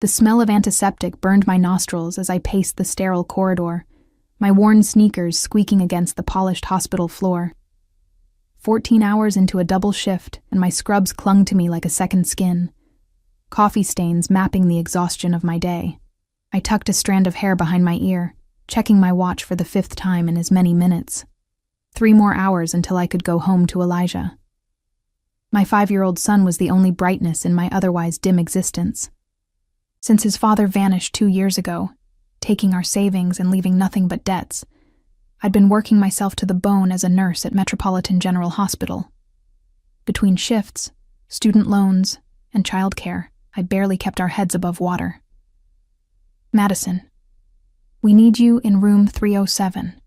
The smell of antiseptic burned my nostrils as I paced the sterile corridor, my worn sneakers squeaking against the polished hospital floor. 14 hours into a double shift, and my scrubs clung to me like a second skin, coffee stains mapping the exhaustion of my day. I tucked a strand of hair behind my ear, checking my watch for the 5th time in as many minutes. 3 more hours until I could go home to Elijah. My 5-year-old son was the only brightness in my otherwise dim existence. Since his father vanished 2 years ago, taking our savings and leaving nothing but debts, I'd been working myself to the bone as a nurse at Metropolitan General Hospital. Between shifts, student loans, and childcare, I barely kept our heads above water. Madison, we need you in room 307.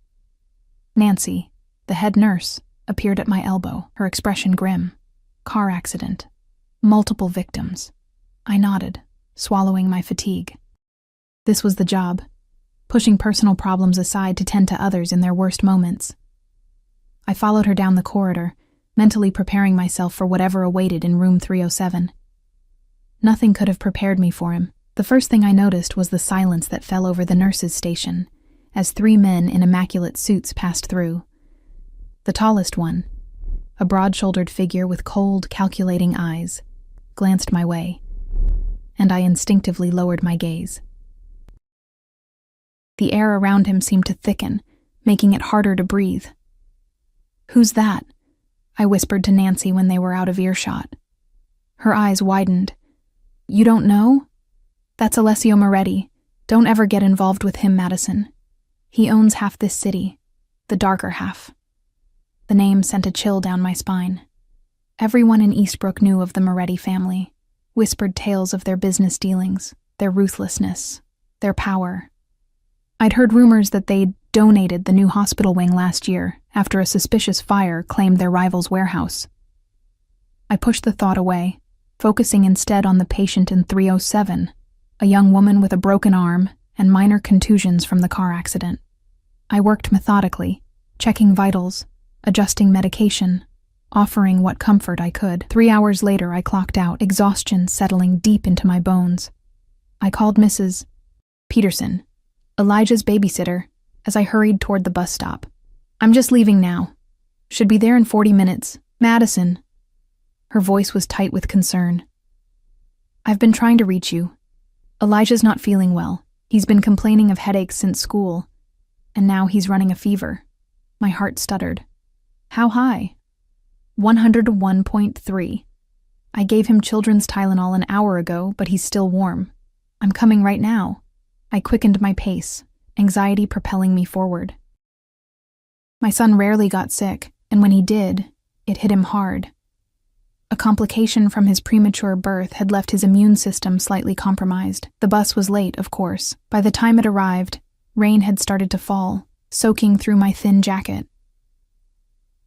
Nancy, the head nurse, appeared at my elbow, her expression grim. Car accident. Multiple victims. I nodded, swallowing my fatigue. This was the job, pushing personal problems aside to tend to others in their worst moments. I followed her down the corridor, mentally preparing myself for whatever awaited in room 307. Nothing could have prepared me for him. The first thing I noticed was the silence that fell over the nurses' station, as 3 men in immaculate suits passed through. The tallest one, a broad-shouldered figure with cold, calculating eyes, glanced my way, and I instinctively lowered my gaze. The air around him seemed to thicken, making it harder to breathe. "Who's that?" I whispered to Nancy when they were out of earshot. Her eyes widened. "You don't know? That's Alessio Moretti. Don't ever get involved with him, Madison. He owns half this city, the darker half." The name sent a chill down my spine. Everyone in Eastbrook knew of the Moretti family, whispered tales of their business dealings, their ruthlessness, their power. I'd heard rumors that they'd donated the new hospital wing last year after a suspicious fire claimed their rival's warehouse. I pushed the thought away, focusing instead on the patient in 307, a young woman with a broken arm and minor contusions from the car accident. I worked methodically, checking vitals, adjusting medication, offering what comfort I could. 3 hours later, I clocked out, exhaustion settling deep into my bones. I called Mrs. Peterson, Elijah's babysitter, as I hurried toward the bus stop. "I'm just leaving now. Should be there in 40 minutes. Madison." Her voice was tight with concern. "I've been trying to reach you. Elijah's not feeling well. He's been complaining of headaches since school, and now he's running a fever." My heart stuttered. "How high?" 101.3. I gave him children's Tylenol an hour ago, but he's still warm. "I'm coming right now." I quickened my pace, anxiety propelling me forward. My son rarely got sick, and when he did, it hit him hard. A complication from his premature birth had left his immune system slightly compromised. The bus was late, of course. By the time it arrived, rain had started to fall, soaking through my thin jacket.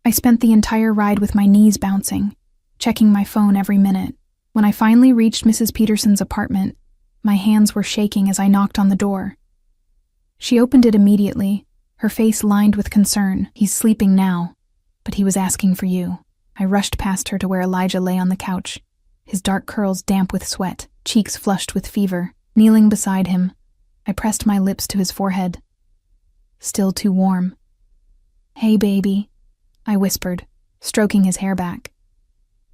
I spent the entire ride with my knees bouncing, checking my phone every minute. When I finally reached Mrs. Peterson's apartment, my hands were shaking as I knocked on the door. She opened it immediately, her face lined with concern. "He's sleeping now, but he was asking for you." I rushed past her to where Elijah lay on the couch, his dark curls damp with sweat, cheeks flushed with fever. Kneeling beside him, I pressed my lips to his forehead. Still too warm. "Hey, baby," I whispered, stroking his hair back.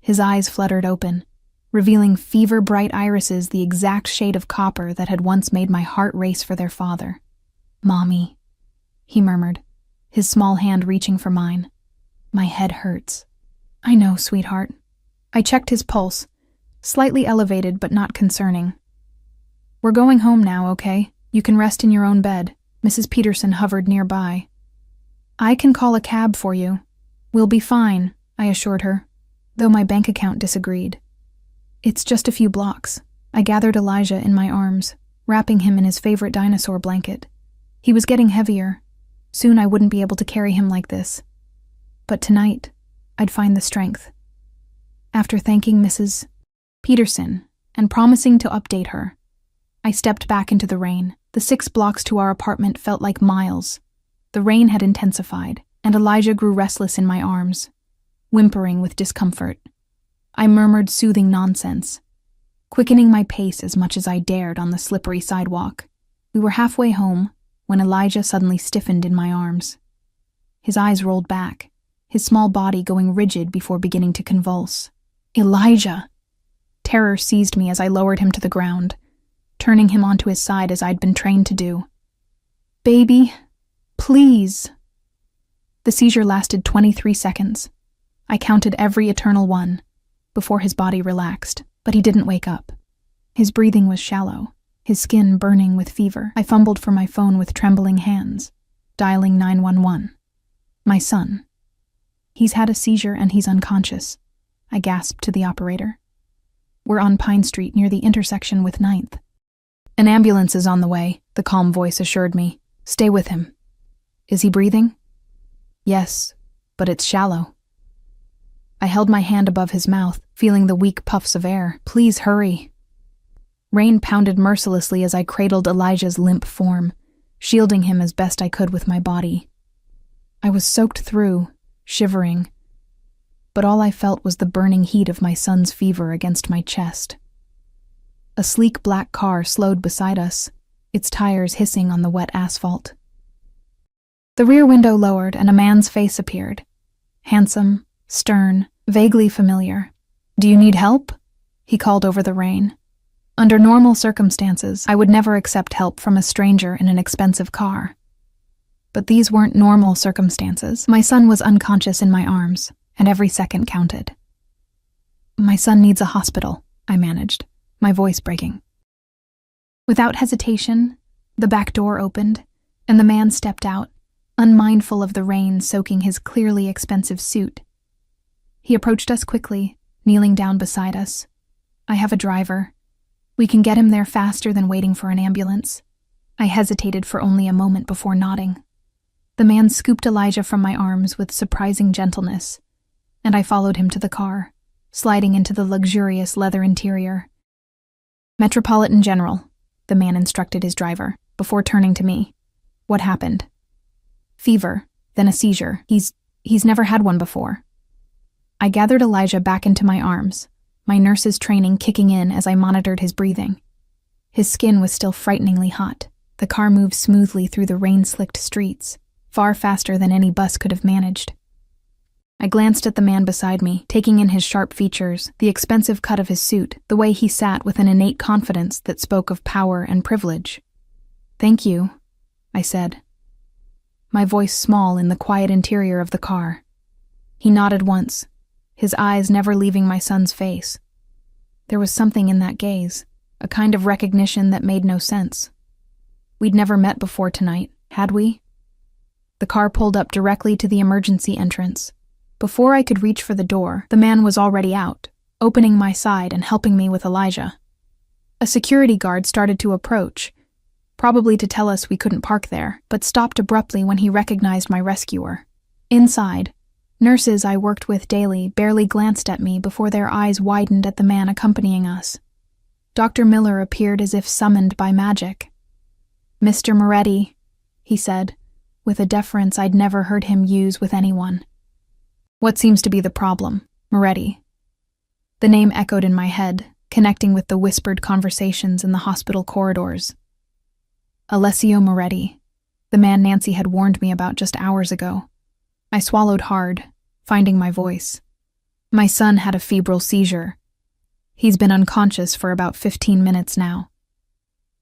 His eyes fluttered open, revealing fever-bright irises the exact shade of copper that had once made my heart race for their father. "Mommy," he murmured, his small hand reaching for mine. "My head hurts." "I know, sweetheart." I checked his pulse, slightly elevated but not concerning. "We're going home now, okay? You can rest in your own bed." Mrs. Peterson hovered nearby. "I can call a cab for you. We'll be fine," I assured her, though my bank account disagreed. "It's just a few blocks." I gathered Elijah in my arms, wrapping him in his favorite dinosaur blanket. He was getting heavier. Soon I wouldn't be able to carry him like this. But tonight, I'd find the strength. After thanking Mrs. Peterson and promising to update her, I stepped back into the rain. The 6 blocks to our apartment felt like miles. The rain had intensified, and Elijah grew restless in my arms, whimpering with discomfort. I murmured soothing nonsense. quickening my pace as much as I dared on the slippery sidewalk. We were halfway home when Elijah suddenly stiffened in my arms. His eyes rolled back, his small body going rigid before beginning to convulse. Elijah! Terror seized me as I lowered him to the ground, turning him onto his side as I'd been trained to do. Baby, please. The seizure lasted 23 seconds. I counted every eternal one before his body relaxed, but he didn't wake up. His breathing was shallow, his skin burning with fever. I fumbled for my phone with trembling hands, dialing 911. My son. He's had a seizure and he's unconscious, I gasped to the operator. We're on Pine Street near the intersection with 9th. An ambulance is on the way, the calm voice assured me. Stay with him. Is he breathing? Yes, but it's shallow. I held my hand above his mouth, feeling the weak puffs of air. Please hurry. Rain pounded mercilessly as I cradled Elijah's limp form, shielding him as best I could with my body. I was soaked through, shivering, but all I felt was the burning heat of my son's fever against my chest. A sleek black car slowed beside us, its tires hissing on the wet asphalt. The rear window lowered and a man's face appeared. Handsome, stern, vaguely familiar. Do you need help? He called over the rain. Under normal circumstances, I would never accept help from a stranger in an expensive car. But these weren't normal circumstances. My son was unconscious in my arms, and every second counted. My son needs a hospital, I managed, my voice breaking. Without hesitation, the back door opened, and the man stepped out, unmindful of the rain soaking his clearly expensive suit. He approached us quickly, kneeling down beside us. I have a driver. We can get him there faster than waiting for an ambulance. I hesitated for only a moment before nodding. The man scooped Elijah from my arms with surprising gentleness, and I followed him to the car, sliding into the luxurious leather interior. Metropolitan General, the man instructed his driver, before turning to me. What happened? Fever, then a seizure. He's never had one before. I gathered Elijah back into my arms, my nurse's training kicking in as I monitored his breathing. His skin was still frighteningly hot. The car moved smoothly through the rain-slicked streets, far faster than any bus could have managed. I glanced at the man beside me, taking in his sharp features, the expensive cut of his suit, the way he sat with an innate confidence that spoke of power and privilege. Thank you, I said, my voice small in the quiet interior of the car. He nodded once, his eyes never leaving my son's face. There was something in that gaze, a kind of recognition that made no sense. We'd never met before tonight, had we? The car pulled up directly to the emergency entrance. Before I could reach for the door, the man was already out, opening my side and helping me with Elijah. A security guard started to approach, probably to tell us we couldn't park there, but stopped abruptly when he recognized my rescuer. Inside, nurses I worked with daily barely glanced at me before their eyes widened at the man accompanying us. Dr. Miller appeared as if summoned by magic. Mr. Moretti, he said, with a deference I'd never heard him use with anyone. What seems to be the problem, Moretti? The name echoed in my head, connecting with the whispered conversations in the hospital corridors. Alessio Moretti, the man Nancy had warned me about just hours ago. I swallowed hard, finding my voice. My son had a febrile seizure. He's been unconscious for about 15 minutes now.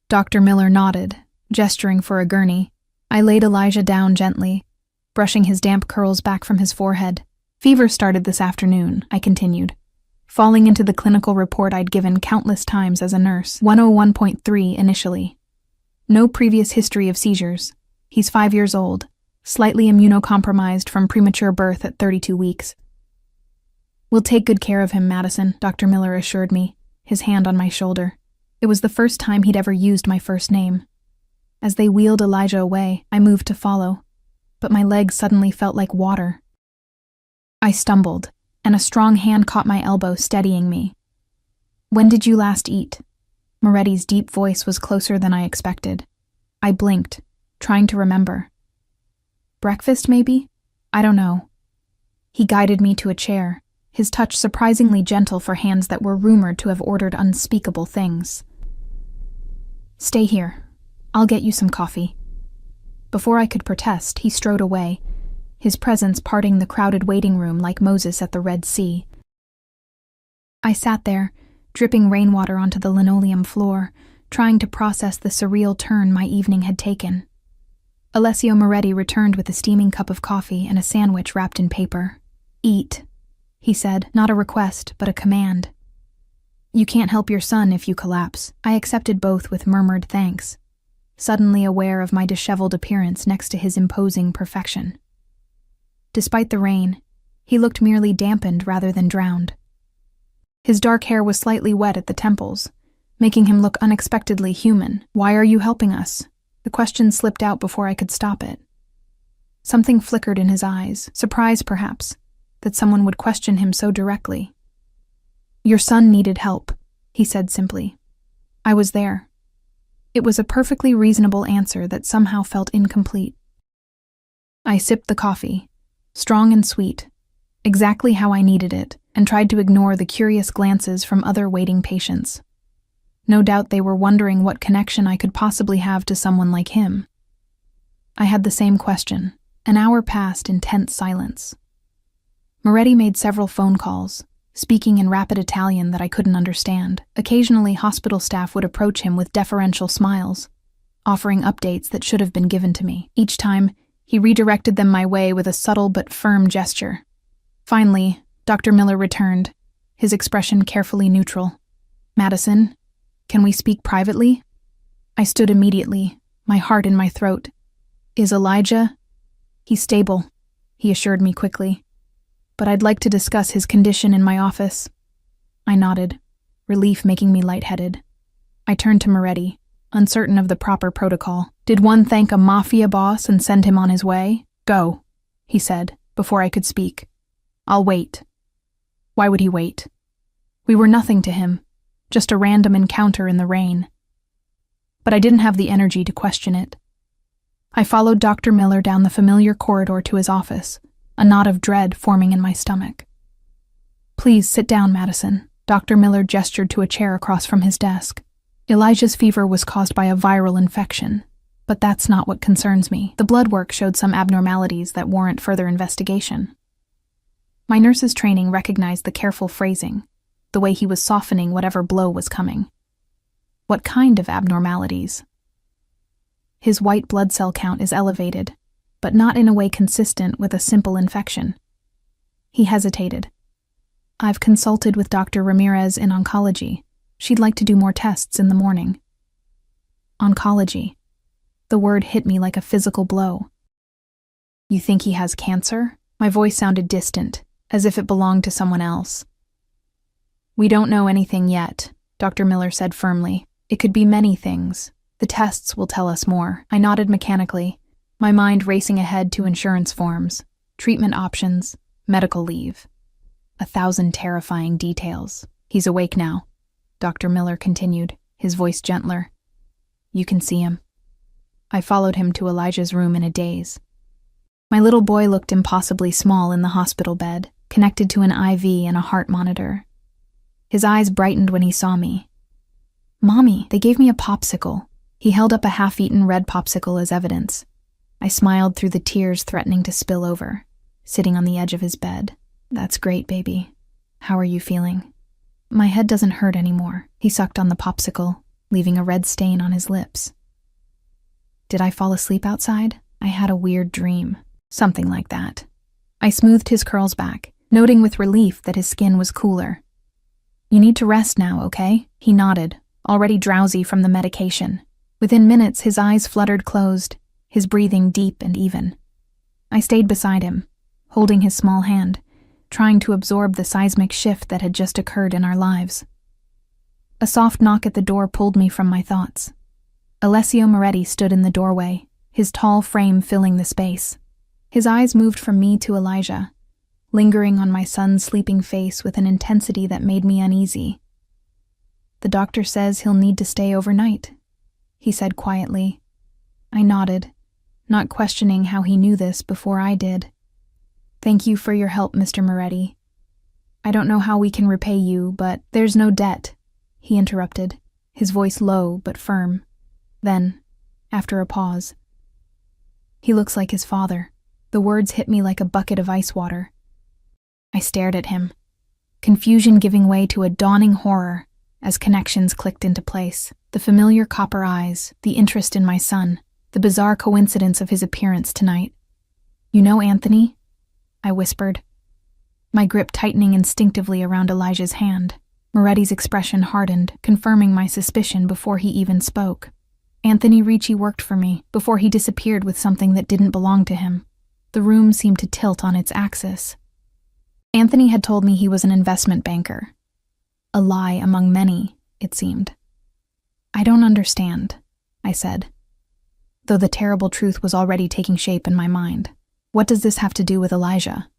Dr. Miller nodded, gesturing for a gurney. I laid Elijah down gently, brushing his damp curls back from his forehead. Fever started this afternoon, I continued, falling into the clinical report I'd given countless times as a nurse. 101.3 initially. No previous history of seizures. He's 5 years old, slightly immunocompromised from premature birth at 32 weeks. We'll take good care of him, Madison, Dr. Miller assured me, his hand on my shoulder. It was the first time he'd ever used my first name. As they wheeled Elijah away, I moved to follow, but my legs suddenly felt like water. I stumbled, and a strong hand caught my elbow, steadying me. When did you last eat? Moretti's deep voice was closer than I expected. I blinked, trying to remember. Breakfast, maybe? I don't know. He guided me to a chair, his touch surprisingly gentle for hands that were rumored to have ordered unspeakable things. "Stay here. I'll get you some coffee." Before I could protest, he strode away, his presence parting the crowded waiting room like Moses at the Red Sea. I sat there, dripping rainwater onto the linoleum floor, trying to process the surreal turn my evening had taken. Alessio Moretti returned with a steaming cup of coffee and a sandwich wrapped in paper. "Eat," he said, not a request, but a command. "You can't help your son if you collapse." I accepted both with murmured thanks, suddenly aware of my disheveled appearance next to his imposing perfection. Despite the rain, he looked merely dampened rather than drowned. His dark hair was slightly wet at the temples, making him look unexpectedly human. "Why are you helping us?" The question slipped out before I could stop it. Something flickered in his eyes, surprise perhaps, that someone would question him so directly. "Your son needed help," he said simply. "I was there." It was a perfectly reasonable answer that somehow felt incomplete. I sipped the coffee, strong and sweet, exactly how I needed it, and tried to ignore the curious glances from other waiting patients. No doubt they were wondering what connection I could possibly have to someone like him. I had the same question. An hour passed in tense silence. Moretti made several phone calls, speaking in rapid Italian that I couldn't understand. Occasionally, hospital staff would approach him with deferential smiles, offering updates that should have been given to me. Each time, he redirected them my way with a subtle but firm gesture. Finally, Dr. Miller returned, his expression carefully neutral. "Madison, can we speak privately?" I stood immediately, my heart in my throat. "Is Elijah?" "He's stable," he assured me quickly. "But I'd like to discuss his condition in my office." I nodded, relief making me lightheaded. I turned to Moretti, uncertain of the proper protocol. "Did one thank a Mafia boss and send him on his way?" "Go," he said, before I could speak. "I'll wait." Why would he wait? We were nothing to him, just a random encounter in the rain. But I didn't have the energy to question it. I followed Dr. Miller down the familiar corridor to his office, a knot of dread forming in my stomach. "Please sit down, Madison." Dr. Miller gestured to a chair across from his desk. "Elijah's fever was caused by a viral infection, but that's not what concerns me. The blood work showed some abnormalities that warrant further investigation." My nurse's training recognized the careful phrasing, the way he was softening whatever blow was coming. "What kind of abnormalities?" "His white blood cell count is elevated, but not in a way consistent with a simple infection." He hesitated. "I've consulted with Dr. Ramirez in oncology. She'd like to do more tests in the morning." Oncology. The word hit me like a physical blow. "You think he has cancer?" My voice sounded distant, as if it belonged to someone else. "We don't know anything yet," Dr. Miller said firmly. "It could be many things. The tests will tell us more." I nodded mechanically, my mind racing ahead to insurance forms, treatment options, medical leave. 1,000 terrifying details. "He's awake now," Dr. Miller continued, his voice gentler. "You can see him." I followed him to Elijah's room in a daze. My little boy looked impossibly small in the hospital bed, connected to an IV and a heart monitor. His eyes brightened when he saw me. "Mommy, they gave me a popsicle." He held up a half-eaten red popsicle as evidence. I smiled through the tears threatening to spill over, sitting on the edge of his bed. "That's great, baby. How are you feeling?" "My head doesn't hurt anymore." He sucked on the popsicle, leaving a red stain on his lips. "Did I fall asleep outside? I had a weird dream." "Something like that." I smoothed his curls back, noting with relief that his skin was cooler. "You need to rest now, okay?" He nodded, already drowsy from the medication. Within minutes, his eyes fluttered closed, his breathing deep and even. I stayed beside him, holding his small hand, trying to absorb the seismic shift that had just occurred in our lives. A soft knock at the door pulled me from my thoughts. Alessio Moretti stood in the doorway, his tall frame filling the space. His eyes moved from me to Elijah, lingering on my son's sleeping face with an intensity that made me uneasy. "The doctor says he'll need to stay overnight," he said quietly. I nodded, not questioning how he knew this before I did. "Thank you for your help, Mr. Moretti." I don't know how we can repay you, but there's no debt, he interrupted, his voice low but firm. Then, after a pause, he looks like his father. The words hit me like a bucket of ice water. I stared at him, confusion giving way to a dawning horror as connections clicked into place. The familiar copper eyes, the interest in my son, the bizarre coincidence of his appearance tonight. "You know Anthony?" I whispered, my grip tightening instinctively around Elijah's hand. Moretti's expression hardened, confirming my suspicion before he even spoke. Anthony Ricci worked for me before he disappeared with something that didn't belong to him. The room seemed to tilt on its axis. Anthony had told me he was an investment banker. A lie among many, it seemed. "I don't understand," I said, though the terrible truth was already taking shape in my mind. "What does this have to do with Elijah?"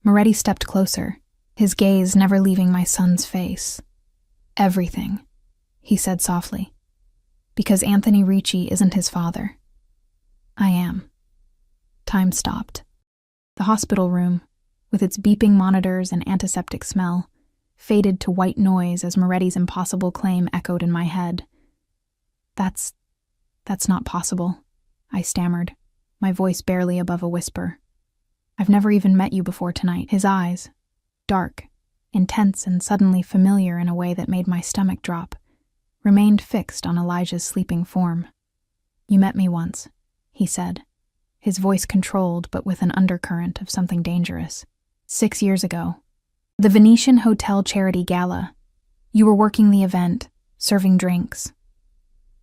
Moretti stepped closer, his gaze never leaving my son's face. "Everything," he said softly. "Because Anthony Ricci isn't his father. I am." Time stopped. The hospital room, with its beeping monitors and antiseptic smell, faded to white noise as Moretti's impossible claim echoed in my head. That's not possible," I stammered, my voice barely above a whisper. "I've never even met you before tonight." His eyes, dark, intense and suddenly familiar in a way that made my stomach drop, remained fixed on Elijah's sleeping form. "You met me once," he said, his voice controlled but with an undercurrent of something dangerous. 6 years ago. The Venetian Hotel Charity Gala. You were working the event, serving drinks."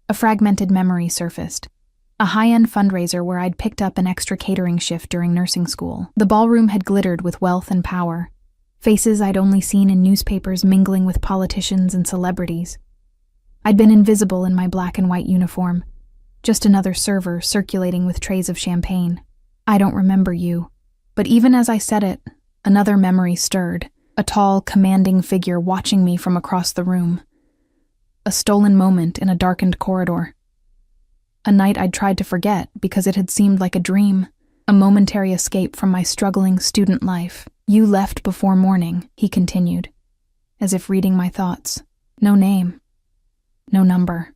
A fragmented memory surfaced. A high-end fundraiser where I'd picked up an extra catering shift during nursing school. The ballroom had glittered with wealth and power, faces I'd only seen in newspapers mingling with politicians and celebrities. I'd been invisible in my black and white uniform, just another server circulating with trays of champagne. "I don't remember you," but even as I said it, another memory stirred, a tall, commanding figure watching me from across the room. A stolen moment in a darkened corridor. A night I'd tried to forget because it had seemed like a dream, a momentary escape from my struggling student life. "You left before morning," he continued, as if reading my thoughts. No name. No number.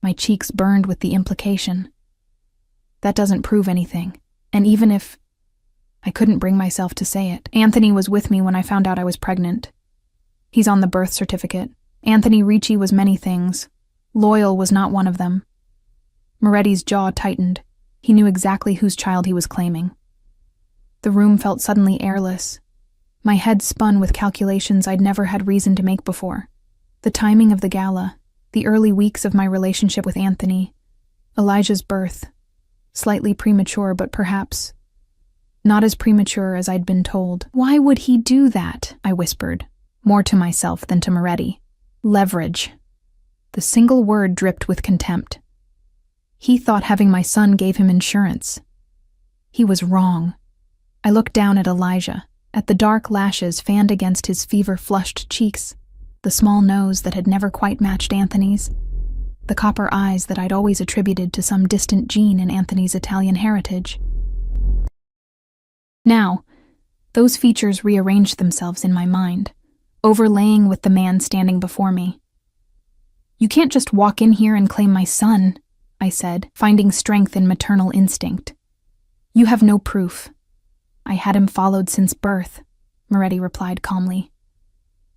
My cheeks burned with the implication. That doesn't prove anything, and even if... I couldn't bring myself to say it. "Anthony was with me when I found out I was pregnant. He's on the birth certificate. Anthony Ricci was many things. Loyal was not one of them." Moretti's jaw tightened. He knew exactly whose child he was claiming. The room felt suddenly airless. My head spun with calculations I'd never had reason to make before. The timing of the gala, the early weeks of my relationship with Anthony, Elijah's birth, slightly premature but perhaps not as premature as I'd been told. "Why would he do that?" I whispered, more to myself than to Moretti. "Leverage." The single word dripped with contempt. He thought having my son gave him insurance. He was wrong. I looked down at Elijah, at the dark lashes fanned against his fever-flushed cheeks, the small nose that had never quite matched Anthony's, the copper eyes that I'd always attributed to some distant gene in Anthony's Italian heritage. Now, those features rearranged themselves in my mind, overlaying with the man standing before me. "You can't just walk in here and claim my son," I said, finding strength in maternal instinct. "You have no proof." "I had him followed since birth," Moretti replied calmly.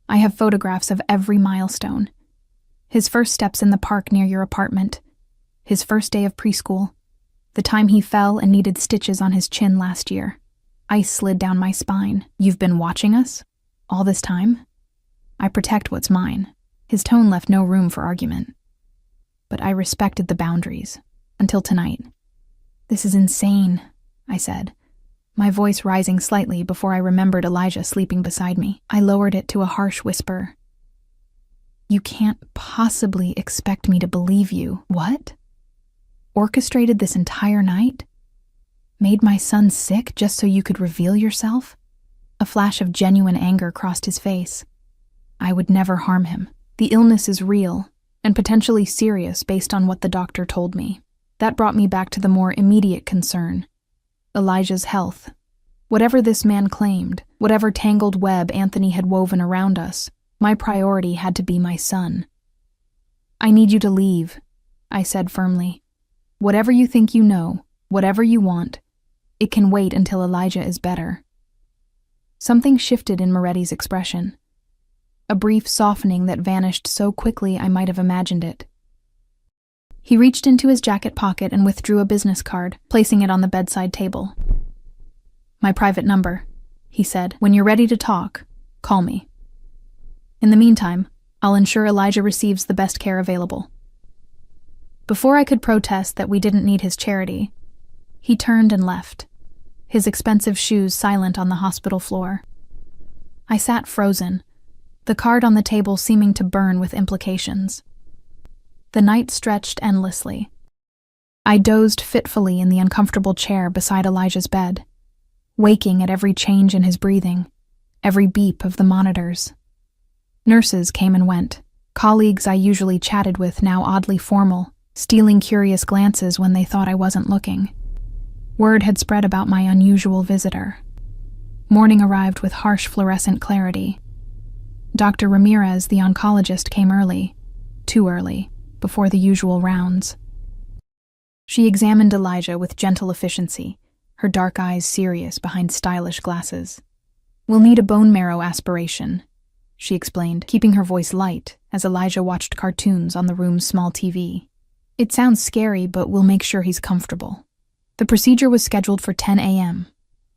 "I have photographs of every milestone. His first steps in the park near your apartment, his first day of preschool, the time he fell and needed stitches on his chin last year. Ice slid down my spine. You've been watching us? All this time? I protect what's mine." His tone left no room for argument. But I respected the boundaries. Until tonight. "This is insane," I said, my voice rising slightly before I remembered Elijah sleeping beside me. I lowered it to a harsh whisper. "You can't possibly expect me to believe you." "What? Orchestrated this entire night? Made my son sick just so you could reveal yourself?" A flash of genuine anger crossed his face. "I would never harm him. The illness is real, and potentially serious based on what the doctor told me." That brought me back to the more immediate concern, Elijah's health. Whatever this man claimed, whatever tangled web Anthony had woven around us, my priority had to be my son. "I need you to leave," I said firmly. "Whatever you think you know, whatever you want, it can wait until Elijah is better." Something shifted in Moretti's expression. A brief softening that vanished so quickly I might have imagined it. He reached into his jacket pocket and withdrew a business card, placing it on the bedside table. "My private number," he said. "When you're ready to talk, call me. In the meantime, I'll ensure Elijah receives the best care available." Before I could protest that we didn't need his charity, he turned and left, his expensive shoes silent on the hospital floor. I sat frozen, the card on the table seeming to burn with implications. The night stretched endlessly. I dozed fitfully in the uncomfortable chair beside Elijah's bed, waking at every change in his breathing, every beep of the monitors. Nurses came and went, colleagues I usually chatted with now oddly formal, stealing curious glances when they thought I wasn't looking. Word had spread about my unusual visitor. Morning arrived with harsh fluorescent clarity. Dr. Ramirez, the oncologist, came early, too early, before the usual rounds. She examined Elijah with gentle efficiency, her dark eyes serious behind stylish glasses. "We'll need a bone marrow aspiration," she explained, keeping her voice light as Elijah watched cartoons on the room's small TV. "It sounds scary, but we'll make sure he's comfortable." The procedure was scheduled for 10 a.m.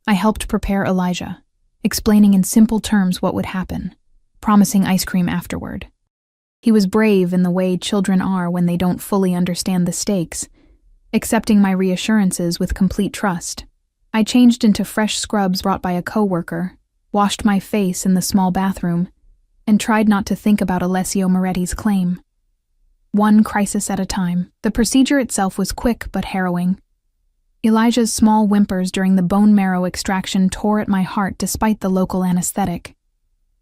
I helped prepare Elijah, explaining in simple terms what would happen, promising ice cream afterward. He was brave in the way children are when they don't fully understand the stakes, accepting my reassurances with complete trust. I changed into fresh scrubs brought by a coworker, washed my face in the small bathroom, and tried not to think about Alessio Moretti's claim. One crisis at a time. The procedure itself was quick but harrowing. Elijah's small whimpers during the bone marrow extraction tore at my heart despite the local anesthetic.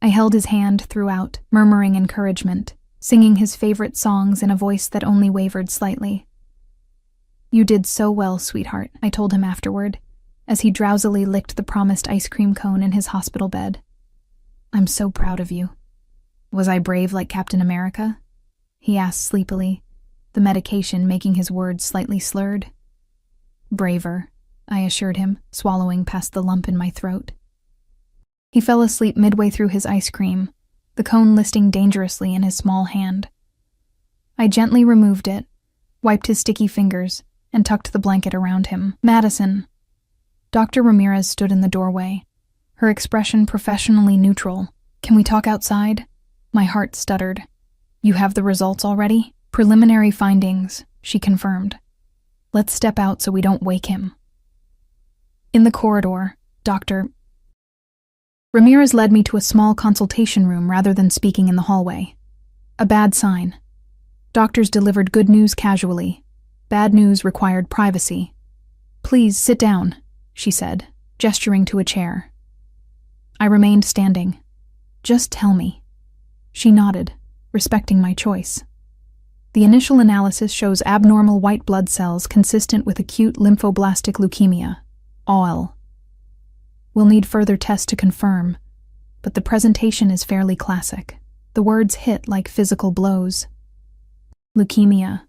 I held his hand throughout, murmuring encouragement, singing his favorite songs in a voice that only wavered slightly. "You did so well, sweetheart," I told him afterward, as he drowsily licked the promised ice cream cone in his hospital bed. "I'm so proud of you." "Was I brave like Captain America?" he asked sleepily, the medication making his words slightly slurred. "Braver," I assured him, swallowing past the lump in my throat. He fell asleep midway through his ice cream, the cone listing dangerously in his small hand. I gently removed it, wiped his sticky fingers, and tucked the blanket around him. "Madison." Dr. Ramirez stood in the doorway, her expression professionally neutral. "Can we talk outside?" My heart stuttered. "You have the results already?" "Preliminary findings," she confirmed. "Let's step out so we don't wake him." In the corridor, Dr. Ramirez led me to a small consultation room rather than speaking in the hallway. A bad sign. Doctors delivered good news casually. Bad news required privacy. "Please sit down," she said, gesturing to a chair. I remained standing. "Just tell me." She nodded, respecting my choice. The initial analysis shows abnormal white blood cells consistent with acute lymphoblastic leukemia, ALL. We'll need further tests to confirm, but the presentation is fairly classic. The words hit like physical blows. "Leukemia,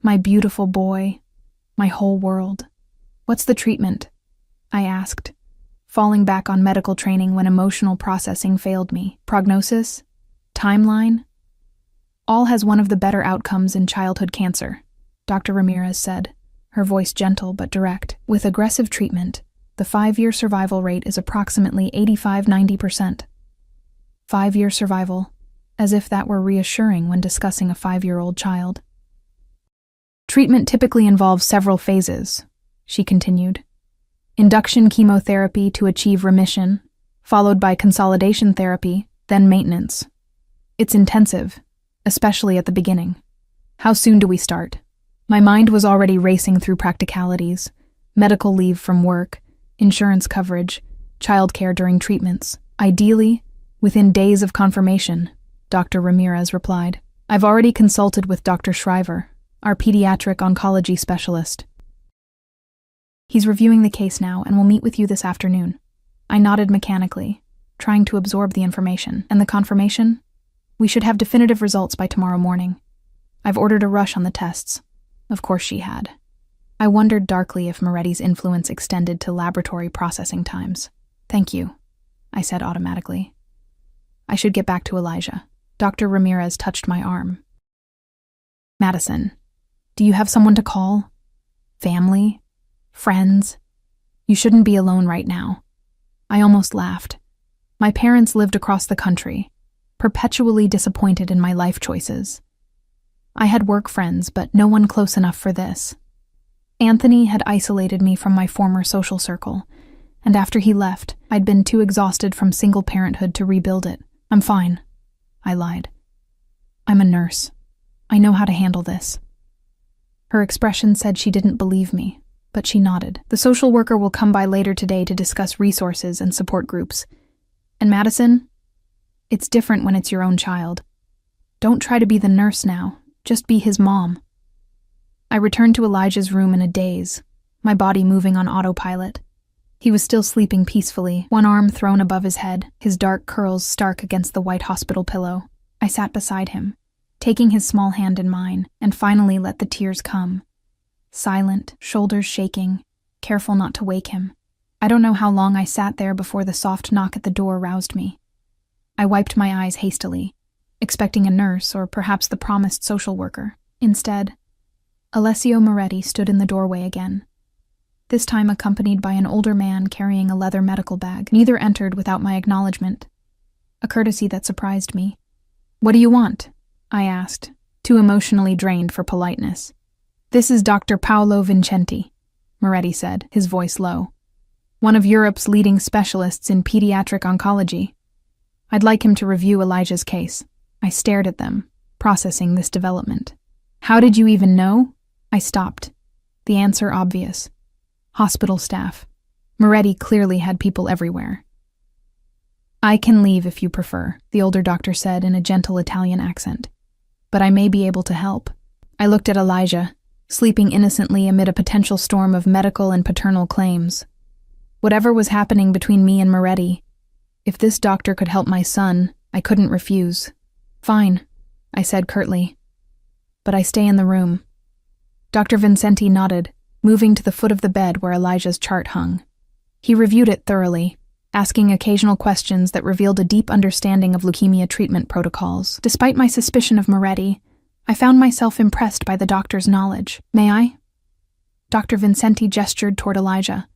my beautiful boy, my whole world. What's the treatment?" I asked, falling back on medical training when emotional processing failed me. "Prognosis? Timeline?" "All has one of the better outcomes in childhood cancer," Dr. Ramirez said, her voice gentle but direct. "With aggressive treatment, the 5-year survival rate is approximately 85–90%. 5-year survival, as if that were reassuring when discussing a 5-year-old child. "Treatment typically involves several phases," she continued. "Induction chemotherapy to achieve remission, followed by consolidation therapy, then maintenance. It's intensive, especially at the beginning. How soon do we start?" My mind was already racing through practicalities: medical leave from work, insurance coverage, childcare during treatments. "Ideally, within days of confirmation," Dr. Ramirez replied. "I've already consulted with Dr. Shriver, our pediatric oncology specialist. He's reviewing the case now and will meet with you this afternoon." I nodded mechanically, trying to absorb the information. And the confirmation? We should have definitive results by tomorrow morning. I've ordered a rush on the tests. Of course she had. I wondered darkly if Moretti's influence extended to laboratory processing times. Thank you, I said automatically. I should get back to Elijah. Dr. Ramirez touched my arm. Madison, do you have someone to call? Family? Friends? You shouldn't be alone right now. I almost laughed. My parents lived across the country, perpetually disappointed in my life choices. I had work friends, but no one close enough for this. Anthony had isolated me from my former social circle, and after he left, I'd been too exhausted from single parenthood to rebuild it. I'm fine, I lied. I'm a nurse. I know how to handle this. Her expression said she didn't believe me, but she nodded. The social worker will come by later today to discuss resources and support groups. And Madison, it's different when it's your own child. Don't try to be the nurse now, just be his mom. I returned to Elijah's room in a daze, my body moving on autopilot. He was still sleeping peacefully, one arm thrown above his head, his dark curls stark against the white hospital pillow. I sat beside him, taking his small hand in mine, and finally let the tears come. Silent, shoulders shaking, careful not to wake him. I don't know how long I sat there before the soft knock at the door roused me. I wiped my eyes hastily, expecting a nurse or perhaps the promised social worker. Instead, Alessio Moretti stood in the doorway again, this time accompanied by an older man carrying a leather medical bag. Neither entered without my acknowledgement, a courtesy that surprised me. "What do you want?" I asked, too emotionally drained for politeness. "This is Dr. Paolo Vincenti," Moretti said, his voice low. "One of Europe's leading specialists in pediatric oncology. I'd like him to review Elijah's case." I stared at them, processing this development. "How did you even know?" I stopped. The answer obvious. Hospital staff. Moretti clearly had people everywhere. "I can leave if you prefer," the older doctor said in a gentle Italian accent. "But I may be able to help." I looked at Elijah, sleeping innocently amid a potential storm of medical and paternal claims. Whatever was happening between me and Moretti, if this doctor could help my son, I couldn't refuse. "Fine," I said curtly. "But I stay in the room." Dr. Vincenti nodded, moving to the foot of the bed where Elijah's chart hung. He reviewed it thoroughly, asking occasional questions that revealed a deep understanding of leukemia treatment protocols. Despite my suspicion of Moretti, I found myself impressed by the doctor's knowledge. "May I?" Dr. Vincenti gestured toward Elijah.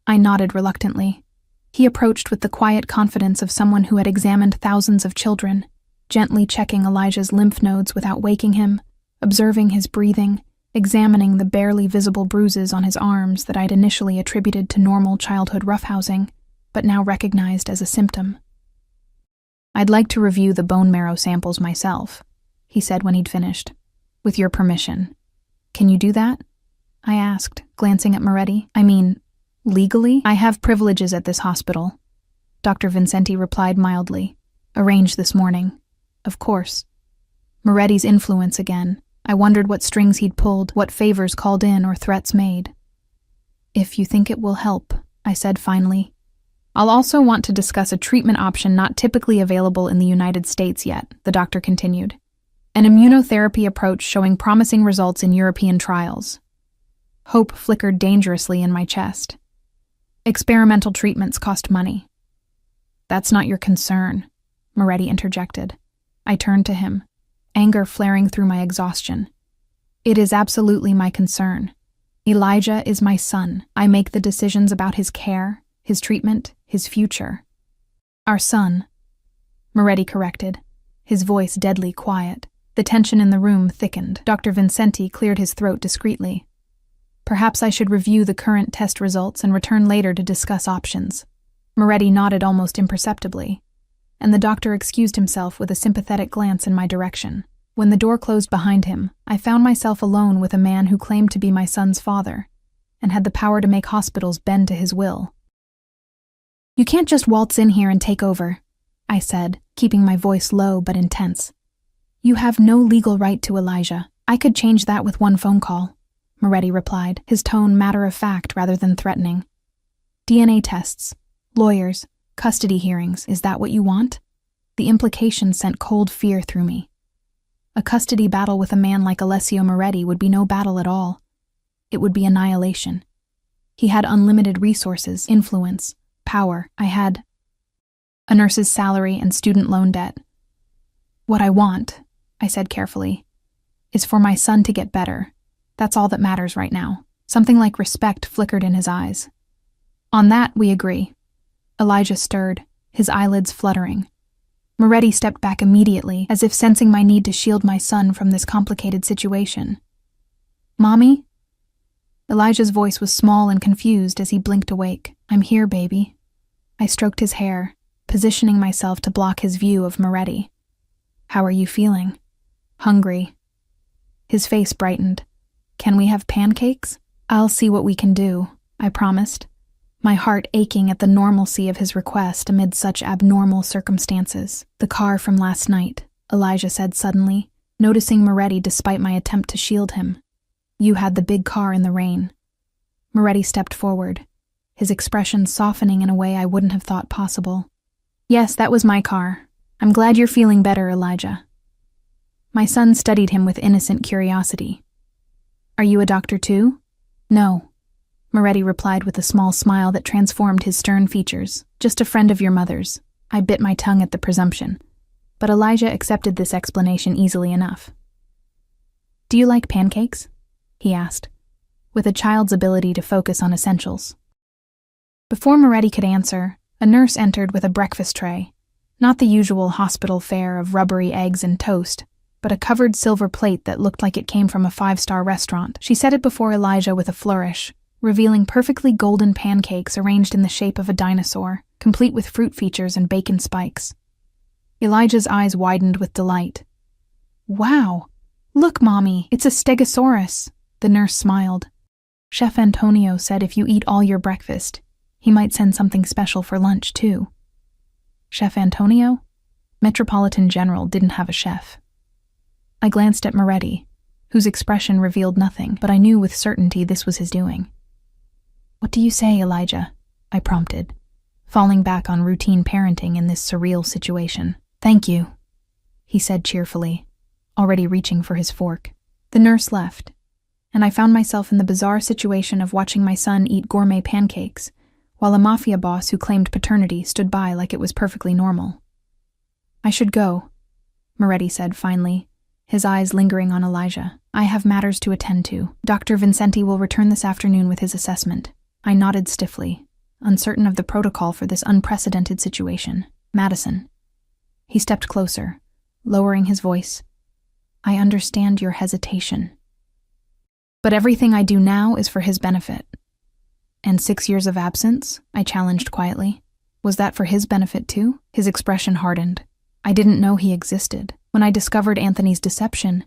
I nodded reluctantly. He approached with the quiet confidence of someone who had examined thousands of children, gently checking Elijah's lymph nodes without waking him, observing his breathing, examining the barely visible bruises on his arms that I'd initially attributed to normal childhood roughhousing, but now recognized as a symptom. "I'd like to review the bone marrow samples myself," he said when he'd finished. "With your permission. Can you do that?" I asked, glancing at Moretti. "I mean, legally? I have privileges at this hospital," Dr. Vincenti replied mildly. "Arranged this morning. Of course." Moretti's influence again. I wondered what strings he'd pulled, what favors called in or threats made. "If you think it will help," I said finally. "I'll also want to discuss a treatment option not typically available in the United States yet," the doctor continued. "An immunotherapy approach showing promising results in European trials." Hope flickered dangerously in my chest. "Experimental treatments cost money." "That's not your concern," Moretti interjected. I turned to him, anger flaring through my exhaustion. "It is absolutely my concern. Elijah is my son. I make the decisions about his care, his treatment, his future." "Our son," Moretti corrected, his voice deadly quiet. The tension in the room thickened. Dr. Vincenti cleared his throat discreetly. "Perhaps I should review the current test results and return later to discuss options." Moretti nodded almost imperceptibly, and the doctor excused himself with a sympathetic glance in my direction. When the door closed behind him, I found myself alone with a man who claimed to be my son's father, and had the power to make hospitals bend to his will. "You can't just waltz in here and take over," I said, keeping my voice low but intense. "You have no legal right to Elijah. I could change that with one phone call," Moretti replied, his tone matter-of-fact rather than threatening. "DNA tests, Lawyers, custody hearings, is that what you want? The implication sent cold fear through me. A custody battle with a man like Alessio Moretti would be no battle at all. It would be annihilation. He had unlimited resources, influence, power. I had a nurse's salary and student loan debt. What I want, I said carefully, is for my son to get better. That's all that matters right now. Something like respect flickered in his eyes. On that, we agree. Elijah stirred, his eyelids fluttering. Moretti stepped back immediately, as if sensing my need to shield my son from this complicated situation. Mommy? Elijah's voice was small and confused as he blinked awake. I'm here, baby. I stroked his hair, positioning myself to block his view of Moretti. How are you feeling? Hungry. His face brightened. Can we have pancakes? I'll see what we can do, I promised, my heart aching at the normalcy of his request amid such abnormal circumstances. The car from last night, Elijah said suddenly, noticing Moretti despite my attempt to shield him. You had the big car in the rain. Moretti stepped forward, his expression softening in a way I wouldn't have thought possible. Yes, that was my car. I'm glad you're feeling better, Elijah. My son studied him with innocent curiosity. Are you a doctor too? No, Moretti replied with a small smile that transformed his stern features. Just a friend of your mother's. I bit my tongue at the presumption, but Elijah accepted this explanation easily enough. Do you like pancakes? He asked, with a child's ability to focus on essentials. Before Moretti could answer, a nurse entered with a breakfast tray, not the usual hospital fare of rubbery eggs and toast, but a covered silver plate that looked like it came from a 5-star restaurant. She set it before Elijah with a flourish, revealing perfectly golden pancakes arranged in the shape of a dinosaur, complete with fruit features and bacon spikes. Elijah's eyes widened with delight. Wow! Look, Mommy, it's a stegosaurus, the nurse smiled. Chef Antonio said if you eat all your breakfast, he might send something special for lunch, too. Chef Antonio? Metropolitan General didn't have a chef. I glanced at Moretti, whose expression revealed nothing, but I knew with certainty this was his doing. What do you say, Elijah? I prompted, falling back on routine parenting in this surreal situation. Thank you, he said cheerfully, already reaching for his fork. The nurse left, and I found myself in the bizarre situation of watching my son eat gourmet pancakes, while a Mafia boss who claimed paternity stood by like it was perfectly normal. I should go, Moretti said finally, his eyes lingering on Elijah. I have matters to attend to. Dr. Vincenti will return this afternoon with his assessment. I nodded stiffly, uncertain of the protocol for this unprecedented situation. Madison. He stepped closer, lowering his voice. I understand your hesitation. But everything I do now is for his benefit. And 6 years of absence? I challenged quietly. Was that for his benefit too? His expression hardened. I didn't know he existed. When I discovered Anthony's deception,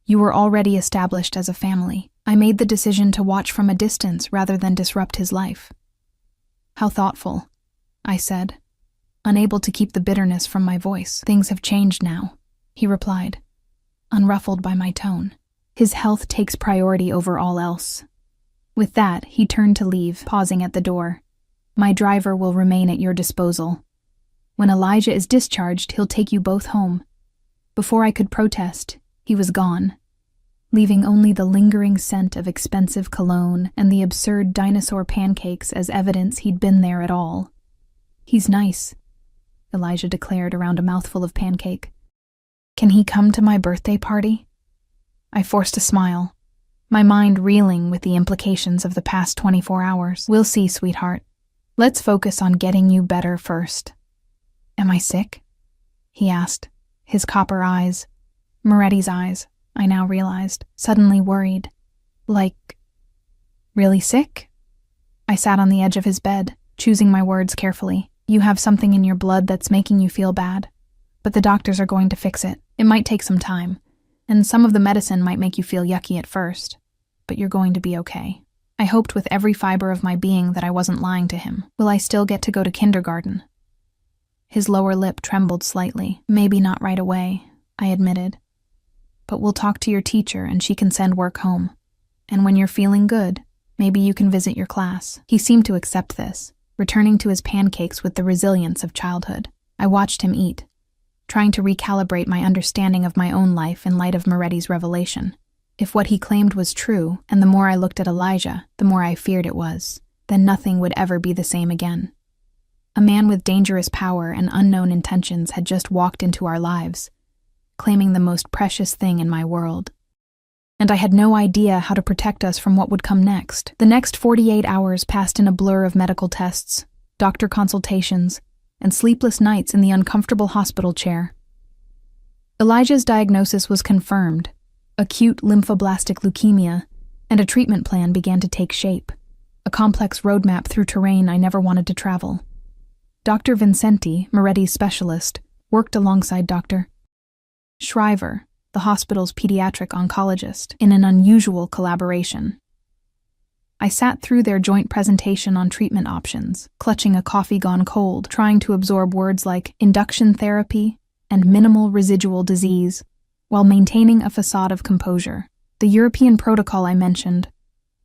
you were already established as a family. I made the decision to watch from a distance rather than disrupt his life. How thoughtful, I said, unable to keep the bitterness from my voice. Things have changed now, he replied, unruffled by my tone. His health takes priority over all else. With that, he turned to leave, pausing at the door. My driver will remain at your disposal. When Elijah is discharged, he'll take you both home. Before I could protest, he was gone, leaving only the lingering scent of expensive cologne and the absurd dinosaur pancakes as evidence he'd been there at all. He's nice, Elijah declared around a mouthful of pancake. Can he come to my birthday party? I forced a smile, my mind reeling with the implications of the past 24 hours. We'll see, sweetheart. Let's focus on getting you better first. Am I sick? He asked, his copper eyes, Moretti's eyes, I now realized, suddenly worried. Like, really sick? I sat on the edge of his bed, choosing my words carefully. You have something in your blood that's making you feel bad, but the doctors are going to fix it. It might take some time, and some of the medicine might make you feel yucky at first, but you're going to be okay. I hoped with every fiber of my being that I wasn't lying to him. Will I still get to go to kindergarten? His lower lip trembled slightly. Maybe not right away, I admitted. But we'll talk to your teacher and she can send work home. And when you're feeling good, maybe you can visit your class. He seemed to accept this, returning to his pancakes with the resilience of childhood. I watched him eat, trying to recalibrate my understanding of my own life in light of Moretti's revelation. If what he claimed was true, and the more I looked at Elijah, the more I feared it was, then nothing would ever be the same again. A man with dangerous power and unknown intentions had just walked into our lives, claiming the most precious thing in my world. And I had no idea how to protect us from what would come next. The next 48 hours passed in a blur of medical tests, doctor consultations, and sleepless nights in the uncomfortable hospital chair. Elijah's diagnosis was confirmed: acute lymphoblastic leukemia, and a treatment plan began to take shape, a complex roadmap through terrain I never wanted to travel. Dr. Vincenti, Moretti's specialist, worked alongside Dr. Shriver, the hospital's pediatric oncologist, in an unusual collaboration. I sat through their joint presentation on treatment options, clutching a coffee gone cold, trying to absorb words like induction therapy and minimal residual disease, while maintaining a facade of composure. The European protocol I mentioned,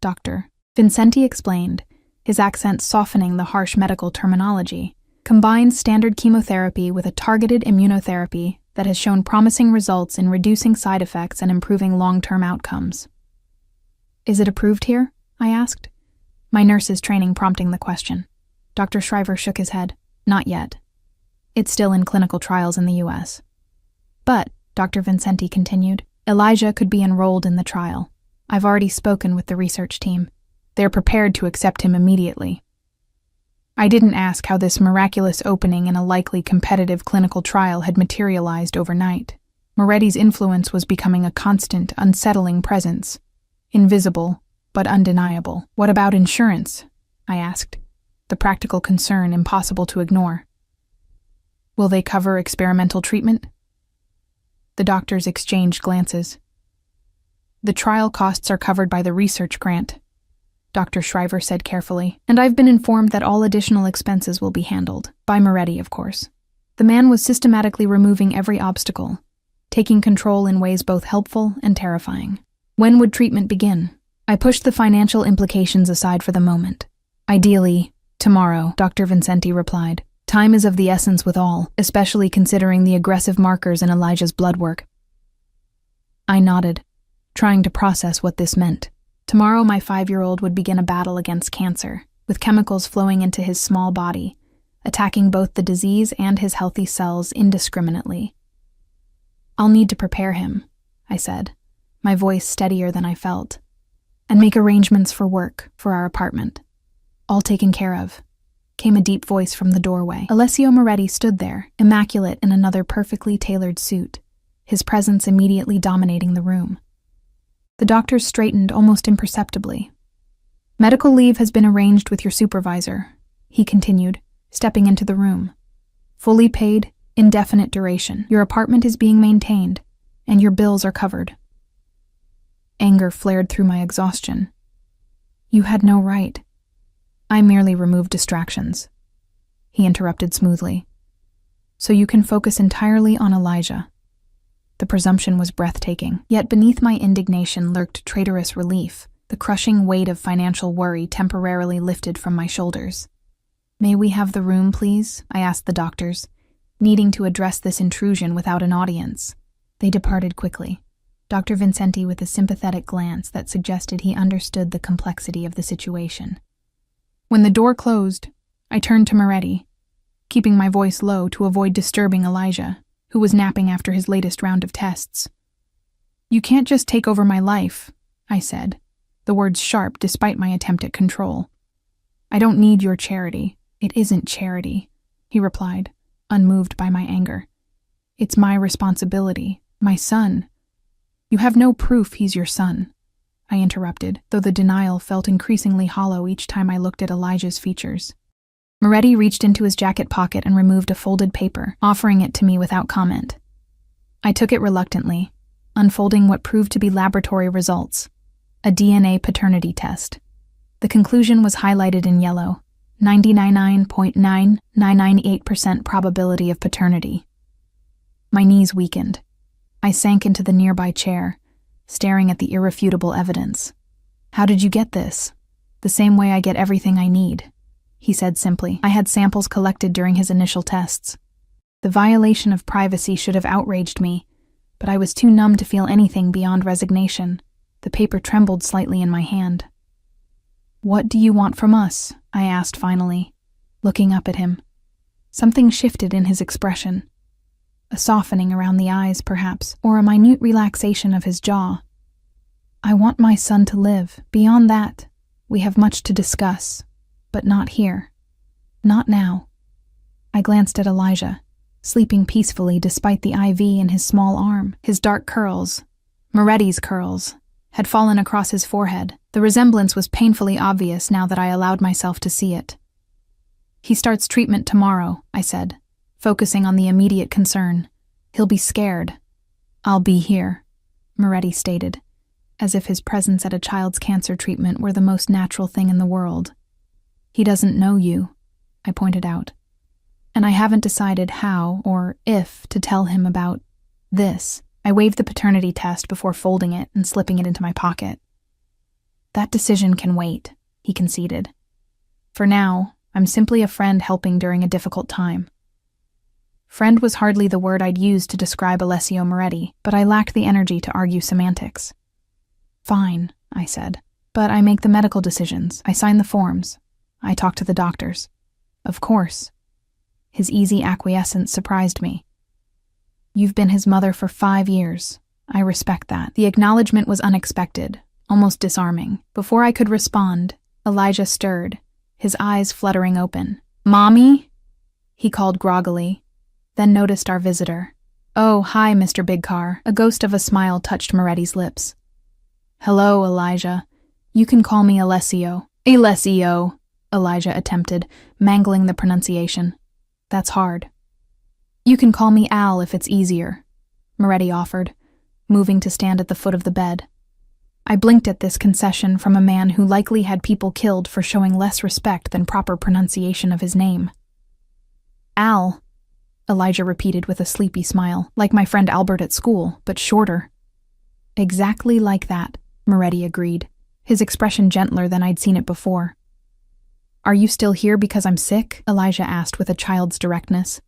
Dr. Vincenti explained, his accent softening the harsh medical terminology, combines standard chemotherapy with a targeted immunotherapy that has shown promising results in reducing side effects and improving long-term outcomes. Is it approved here? I asked, my nurse's training prompting the question. Dr. Shriver shook his head. Not yet. It's still in clinical trials in the US. But, Dr. Vincenti continued, Elijah could be enrolled in the trial. I've already spoken with the research team. They're prepared to accept him immediately. I didn't ask how this miraculous opening in a likely competitive clinical trial had materialized overnight. Moretti's influence was becoming a constant, unsettling presence. Invisible, but undeniable. What about insurance? I asked, the practical concern impossible to ignore. Will they cover experimental treatment? The doctors exchanged glances. The trial costs are covered by the research grant, Dr. Shriver said carefully, and I've been informed that all additional expenses will be handled, by Moretti, of course. The man was systematically removing every obstacle, taking control in ways both helpful and terrifying. When would treatment begin? I pushed the financial implications aside for the moment. Ideally, tomorrow, Dr. Vincenti replied. Time is of the essence with all, especially considering the aggressive markers in Elijah's blood work. I nodded, trying to process what this meant. Tomorrow my 5-year-old would begin a battle against cancer, with chemicals flowing into his small body, attacking both the disease and his healthy cells indiscriminately. I'll need to prepare him, I said, my voice steadier than I felt, and make arrangements for work, for our apartment. All taken care of, came a deep voice from the doorway. Alessio Moretti stood there, immaculate in another perfectly tailored suit, his presence immediately dominating the room. The doctors straightened almost imperceptibly. Medical leave has been arranged with your supervisor, he continued, stepping into the room. Fully paid, indefinite duration. Your apartment is being maintained, and your bills are covered. Anger flared through my exhaustion. You had no right. I merely removed distractions, he interrupted smoothly. So you can focus entirely on Elijah. The presumption was breathtaking, yet beneath my indignation lurked traitorous relief, the crushing weight of financial worry temporarily lifted from my shoulders. May we have the room, please? I asked the doctors, needing to address this intrusion without an audience. They departed quickly, Dr. Vincenti with a sympathetic glance that suggested he understood the complexity of the situation. When the door closed, I turned to Moretti, keeping my voice low to avoid disturbing Elijah, who was napping after his latest round of tests. You can't just take over my life, I said, the words sharp despite my attempt at control. I don't need your charity. It isn't charity, he replied, unmoved by my anger. It's my responsibility, my son. You have no proof he's your son, I interrupted, though the denial felt increasingly hollow each time I looked at Elijah's features. Moretti reached into his jacket pocket and removed a folded paper, offering it to me without comment. I took it reluctantly, unfolding what proved to be laboratory results, a DNA paternity test. The conclusion was highlighted in yellow, 99.9998% probability of paternity. My knees weakened. I sank into the nearby chair, staring at the irrefutable evidence. How did you get this? The same way I get everything I need. he said simply. I had samples collected during his initial tests. The violation of privacy should have outraged me, but I was too numb to feel anything beyond resignation. The paper trembled slightly in my hand. What do you want from us? I asked finally, looking up at him. Something shifted in his expression. A softening around the eyes, perhaps, or a minute relaxation of his jaw. I want my son to live. Beyond that, we have much to discuss, but not here. Not now. I glanced at Elijah, sleeping peacefully despite the IV in his small arm. His dark curls, Moretti's curls, had fallen across his forehead. The resemblance was painfully obvious now that I allowed myself to see it. He starts treatment tomorrow, I said, focusing on the immediate concern. He'll be scared. I'll be here, Moretti stated, as if his presence at a child's cancer treatment were the most natural thing in the world. He doesn't know you, I pointed out, and I haven't decided how or if to tell him about this. I waved the paternity test before folding it and slipping it into my pocket. That decision can wait, he conceded. For now, I'm simply a friend helping during a difficult time. Friend was hardly the word I'd use to describe Alessio Moretti, but I lacked the energy to argue semantics. Fine, I said, but I make the medical decisions. I sign the forms. I talk to the doctors. Of course. His easy acquiescence surprised me. You've been his mother for 5 years. I respect that. The acknowledgement was unexpected, almost disarming. Before I could respond, Elijah stirred, his eyes fluttering open. Mommy? He called groggily, then noticed our visitor. Oh, hi, Mr. Big Car. A ghost of a smile touched Moretti's lips. Hello, Elijah. You can call me Alessio. Alessio, Elijah attempted, mangling the pronunciation. That's hard. You can call me Al if it's easier, Moretti offered, moving to stand at the foot of the bed. I blinked at this concession from a man who likely had people killed for showing less respect than proper pronunciation of his name. Al, Elijah repeated with a sleepy smile, like my friend Albert at school, but shorter. Exactly like that, Moretti agreed, his expression gentler than I'd seen it before. Are you still here because I'm sick? Elijah asked with a child's directness.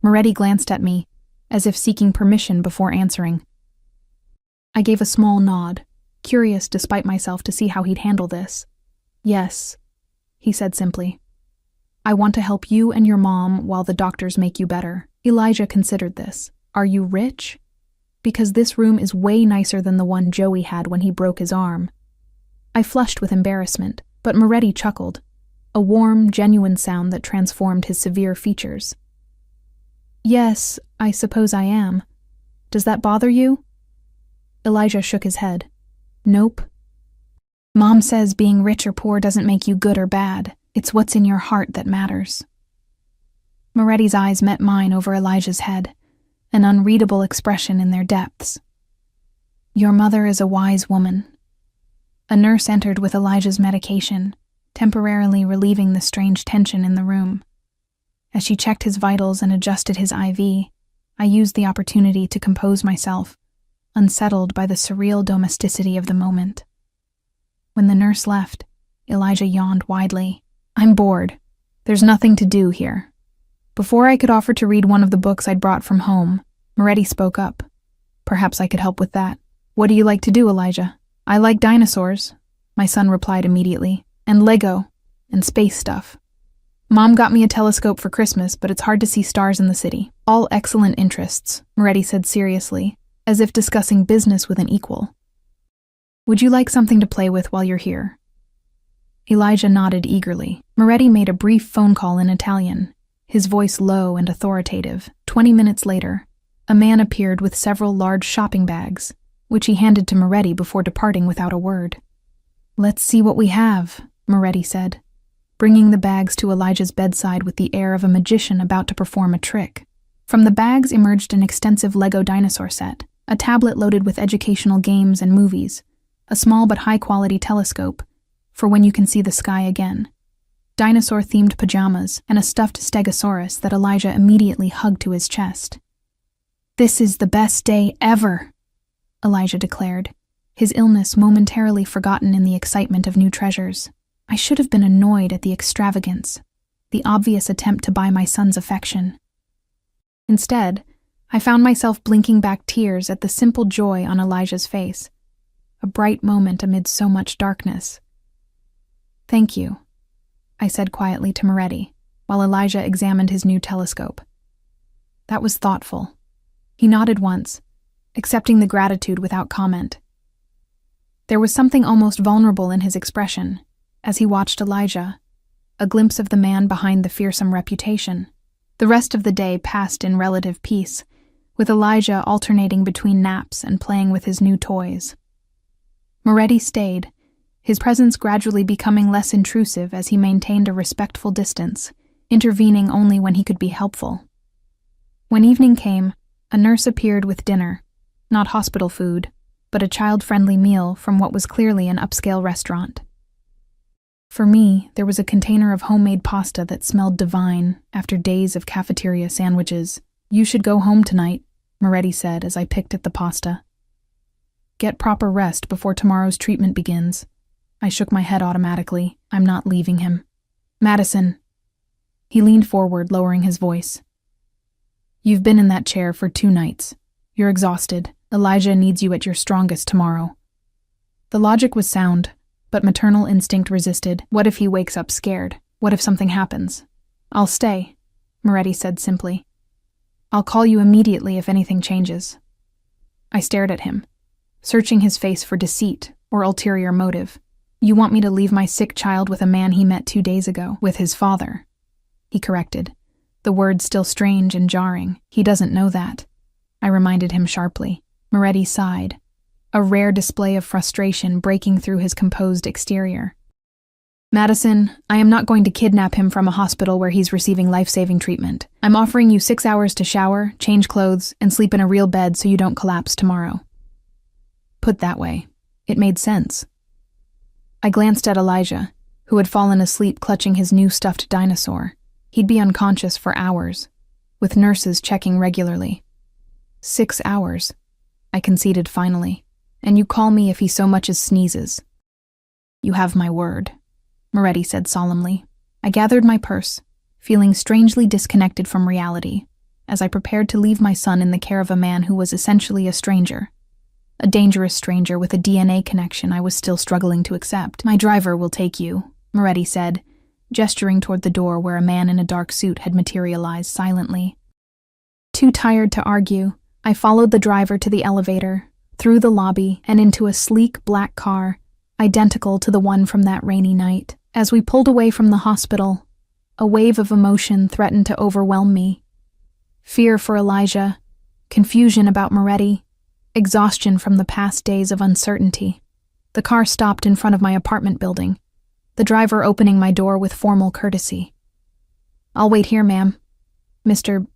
Moretti glanced at me, as if seeking permission before answering. I gave a small nod, curious despite myself to see how he'd handle this. Yes, he said simply. I want to help you and your mom while the doctors make you better. Elijah considered this. Are you rich? Because this room is way nicer than the one Joey had when he broke his arm. I flushed with embarrassment, but Moretti chuckled, a warm, genuine sound that transformed his severe features. Yes, I suppose I am. Does that bother you? Elijah shook his head. Nope. Mom says being rich or poor doesn't make you good or bad. It's what's in your heart that matters. Moretti's eyes met mine over Elijah's head, an unreadable expression in their depths. Your mother is a wise woman. A nurse entered with Elijah's medication, temporarily relieving the strange tension in the room. As she checked his vitals and adjusted his IV, I used the opportunity to compose myself, unsettled by the surreal domesticity of the moment. When the nurse left, Elijah yawned widely. I'm bored. There's nothing to do here. Before I could offer to read one of the books I'd brought from home, Moretti spoke up. Perhaps I could help with that. What do you like to do, Elijah? I like dinosaurs, my son replied immediately, and Lego, and space stuff. Mom got me a telescope for Christmas, but it's hard to see stars in the city. All excellent interests, Moretti said seriously, as if discussing business with an equal. Would you like something to play with while you're here? Elijah nodded eagerly. Moretti made a brief phone call in Italian, his voice low and authoritative. 20 minutes later, a man appeared with several large shopping bags, which he handed to Moretti before departing without a word. Let's see what we have, Moretti said, bringing the bags to Elijah's bedside with the air of a magician about to perform a trick. From the bags emerged an extensive Lego dinosaur set, a tablet loaded with educational games and movies, a small but high-quality telescope, for when you can see the sky again, dinosaur-themed pajamas, and a stuffed stegosaurus that Elijah immediately hugged to his chest. This is the best day ever, Elijah declared, his illness momentarily forgotten in the excitement of new treasures. I should have been annoyed at the extravagance, the obvious attempt to buy my son's affection. Instead, I found myself blinking back tears at the simple joy on Elijah's face, a bright moment amid so much darkness. "Thank you," I said quietly to Moretti, while Elijah examined his new telescope. "That was thoughtful." He nodded once, accepting the gratitude without comment. There was something almost vulnerable in his expression as he watched Elijah, a glimpse of the man behind the fearsome reputation. The rest of the day passed in relative peace, with Elijah alternating between naps and playing with his new toys. Moretti stayed, his presence gradually becoming less intrusive as he maintained a respectful distance, intervening only when he could be helpful. When evening came, a nurse appeared with dinner, not hospital food, but a child-friendly meal from what was clearly an upscale restaurant. For me, there was a container of homemade pasta that smelled divine after days of cafeteria sandwiches. "You should go home tonight," Moretti said as I picked at the pasta. "Get proper rest before tomorrow's treatment begins." I shook my head automatically. I'm not leaving him. "Madison." He leaned forward, lowering his voice. "You've been in that chair for 2 nights. You're exhausted. Elijah needs you at your strongest tomorrow." The logic was sound, but maternal instinct resisted. What if he wakes up scared? What if something happens? "I'll stay," Moretti said simply. "I'll call you immediately if anything changes." I stared at him, searching his face for deceit or ulterior motive. "You want me to leave my sick child with a man he met 2 days ago, with his father?" He corrected, the words still strange and jarring. "He doesn't know that," I reminded him sharply. Moretti sighed, a rare display of frustration breaking through his composed exterior. "Madison, I am not going to kidnap him from a hospital where he's receiving life-saving treatment. I'm offering you 6 hours to shower, change clothes, and sleep in a real bed so you don't collapse tomorrow." Put that way, it made sense. I glanced at Elijah, who had fallen asleep clutching his new stuffed dinosaur. He'd be unconscious for hours, with nurses checking regularly. 6 hours, I conceded finally. "And you call me if he so much as sneezes." "You have my word," Moretti said solemnly. I gathered my purse, feeling strangely disconnected from reality, as I prepared to leave my son in the care of a man who was essentially a stranger. A dangerous stranger with a DNA connection I was still struggling to accept. "My driver will take you," Moretti said, gesturing toward the door where a man in a dark suit had materialized silently. Too tired to argue, I followed the driver to the elevator, through the lobby, and into a sleek black car, identical to the one from that rainy night. As we pulled away from the hospital, a wave of emotion threatened to overwhelm me. Fear for Elijah, confusion about Moretti, exhaustion from the past days of uncertainty. The car stopped in front of my apartment building, the driver opening my door with formal courtesy. "I'll wait here, ma'am. Mr.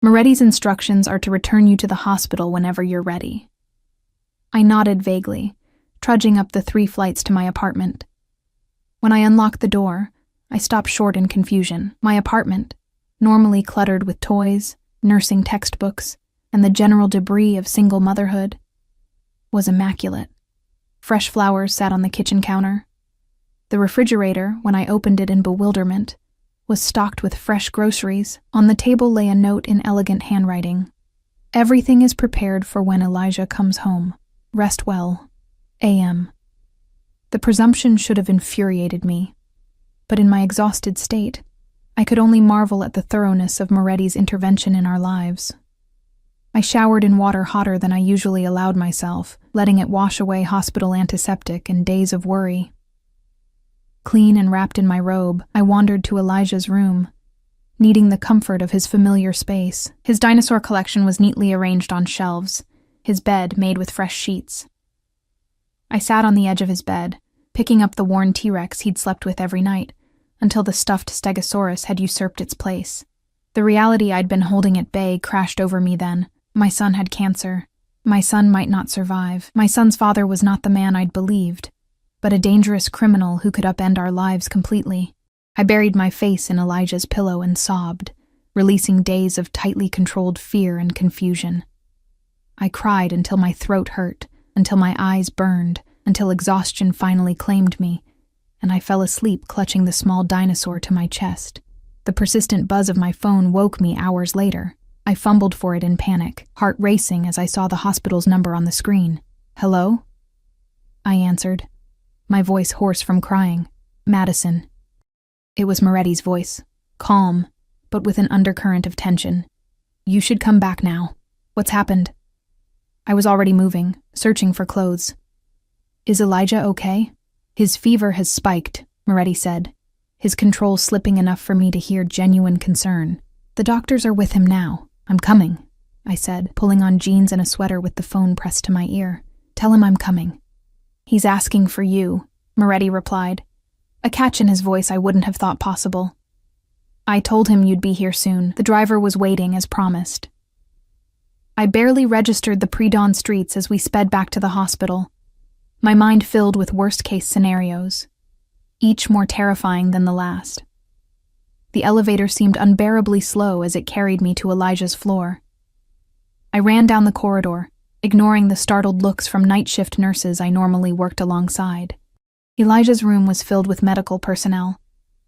Moretti's instructions are to return you to the hospital whenever you're ready." I nodded vaguely, trudging up the 3 flights to my apartment. When I unlocked the door, I stopped short in confusion. My apartment, normally cluttered with toys, nursing textbooks, and the general debris of single motherhood, was immaculate. Fresh flowers sat on the kitchen counter. The refrigerator, when I opened it in bewilderment, was stocked with fresh groceries. On the table lay a note in elegant handwriting. "Everything is prepared for when Elijah comes home. Rest well. A.M." The presumption should have infuriated me, but in my exhausted state, I could only marvel at the thoroughness of Moretti's intervention in our lives. I showered in water hotter than I usually allowed myself, letting it wash away hospital antiseptic and days of worry. Clean and wrapped in my robe, I wandered to Elijah's room, needing the comfort of his familiar space. His dinosaur collection was neatly arranged on shelves, his bed made with fresh sheets. I sat on the edge of his bed, picking up the worn T-Rex he'd slept with every night, until the stuffed Stegosaurus had usurped its place. The reality I'd been holding at bay crashed over me then. My son had cancer. My son might not survive. My son's father was not the man I'd believed, but a dangerous criminal who could upend our lives completely. I buried my face in Elijah's pillow and sobbed, releasing days of tightly controlled fear and confusion. I cried until my throat hurt, until my eyes burned, until exhaustion finally claimed me, and I fell asleep clutching the small dinosaur to my chest. The persistent buzz of my phone woke me hours later. I fumbled for it in panic, heart racing as I saw the hospital's number on the screen. "Hello?" I answered, my voice hoarse from crying. "Madison." It was Moretti's voice, calm, but with an undercurrent of tension. "You should come back now. What's happened?" I was already moving, searching for clothes. "Is Elijah okay?" "His fever has spiked," Moretti said, his control slipping enough for me to hear genuine concern. "The doctors are with him now. I'm coming," I said, pulling on jeans and a sweater with the phone pressed to my ear. "Tell him I'm coming." "He's asking for you," Moretti replied, a catch in his voice I wouldn't have thought possible. "I told him you'd be here soon. The driver was waiting as promised." I barely registered the pre-dawn streets as we sped back to the hospital, my mind filled with worst-case scenarios, each more terrifying than the last. The elevator seemed unbearably slow as it carried me to Elijah's floor. I ran down the corridor, ignoring the startled looks from night shift nurses I normally worked alongside. Elijah's room was filled with medical personnel,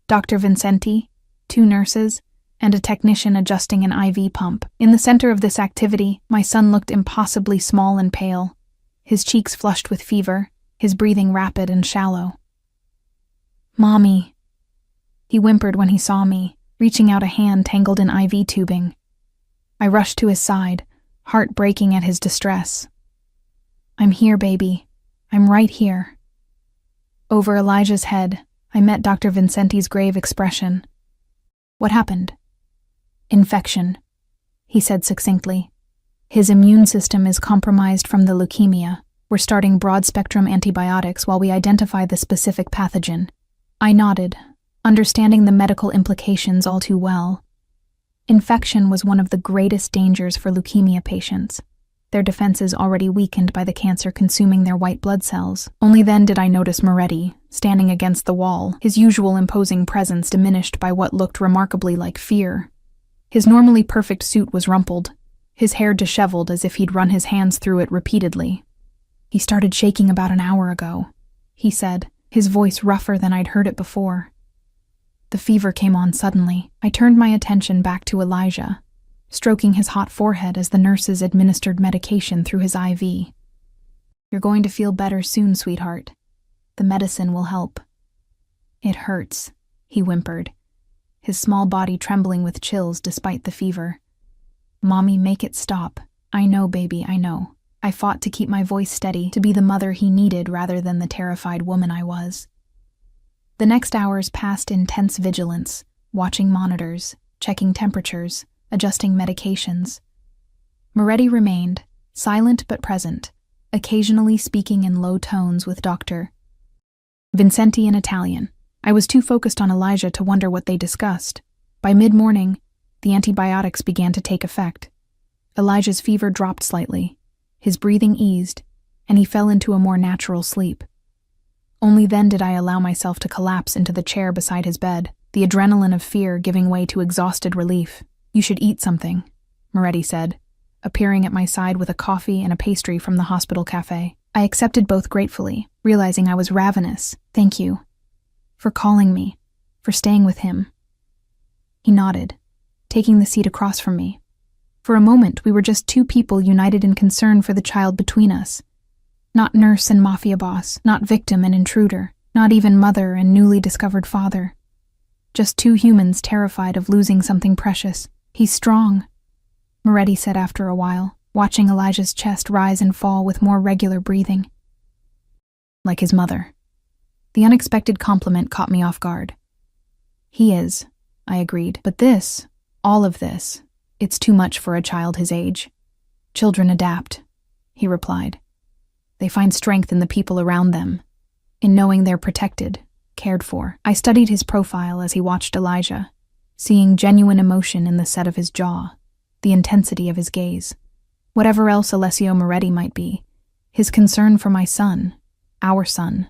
Dr. Vincenti, 2 nurses, and a technician adjusting an IV pump. In the center of this activity, my son looked impossibly small and pale, his cheeks flushed with fever, his breathing rapid and shallow. "Mommy," he whimpered when he saw me, reaching out a hand tangled in IV tubing. I rushed to his side, heart breaking at his distress. "I'm here, baby. I'm right here." Over Elijah's head, I met Dr. Vincenti's grave expression. "What happened?" "Infection," he said succinctly. "His immune system is compromised from the leukemia. We're starting broad-spectrum antibiotics while we identify the specific pathogen." I nodded, understanding the medical implications all too well. Infection was one of the greatest dangers for leukemia patients, their defenses already weakened by the cancer consuming their white blood cells. Only then did I notice Moretti, standing against the wall, his usual imposing presence diminished by what looked remarkably like fear. His normally perfect suit was rumpled, his hair disheveled as if he'd run his hands through it repeatedly. "He started shaking about an hour ago," he said, his voice rougher than I'd heard it before. The fever came on suddenly. I turned my attention back to Elijah, stroking his hot forehead as the nurses administered medication through his IV. "You're going to feel better soon, sweetheart. The medicine will help." "It hurts," he whimpered, his small body trembling with chills despite the fever. "Mommy, make it stop. I know, baby, I know." I fought to keep my voice steady, to be the mother he needed rather than the terrified woman I was. The next hours passed in tense vigilance, watching monitors, checking temperatures, adjusting medications. Moretti remained, silent but present, occasionally speaking in low tones with Dr. Vincenti in Italian. I was too focused on Elijah to wonder what they discussed. By mid-morning, the antibiotics began to take effect. Elijah's fever dropped slightly, his breathing eased, and he fell into a more natural sleep. Only then did I allow myself to collapse into the chair beside his bed, the adrenaline of fear giving way to exhausted relief. "You should eat something," Moretti said, appearing at my side with a coffee and a pastry from the hospital cafe. I accepted both gratefully, realizing I was ravenous. "Thank you. For calling me. For staying with him." He nodded, taking the seat across from me. For a moment, we were just 2 people united in concern for the child between us. Not nurse and mafia boss, not victim and intruder, not even mother and newly discovered father. Just 2 humans terrified of losing something precious. "He's strong," Moretti said after a while, watching Elijah's chest rise and fall with more regular breathing. "Like his mother." The unexpected compliment caught me off guard. "He is," I agreed, "but this, all of this, it's too much for a child his age." "Children adapt," he replied. "They find strength in the people around them, in knowing they're protected, cared for." I studied his profile as he watched Elijah, seeing genuine emotion in the set of his jaw, the intensity of his gaze. Whatever else Alessio Moretti might be, his concern for my son, our son,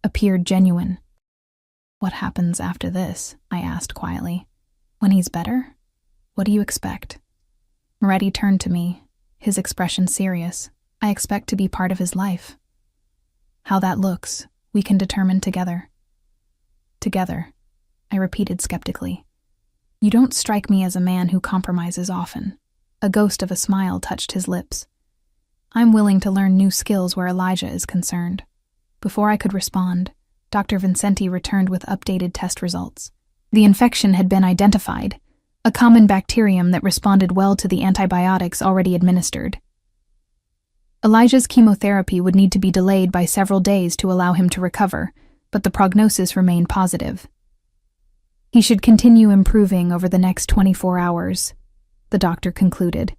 appeared genuine. "What happens after this?" I asked quietly. "When he's better? What do you expect?" Moretti turned to me, his expression serious. "I expect to be part of his life. How that looks, we can determine together." Together, I repeated skeptically. You don't strike me as a man who compromises often. A ghost of a smile touched his lips. I'm willing to learn new skills where Elijah is concerned. Before I could respond, Dr. Vincenti returned with updated test results. The infection had been identified, a common bacterium that responded well to the antibiotics already administered. Elijah's chemotherapy would need to be delayed by several days to allow him to recover, but the prognosis remained positive. He should continue improving over the next 24 hours, the doctor concluded.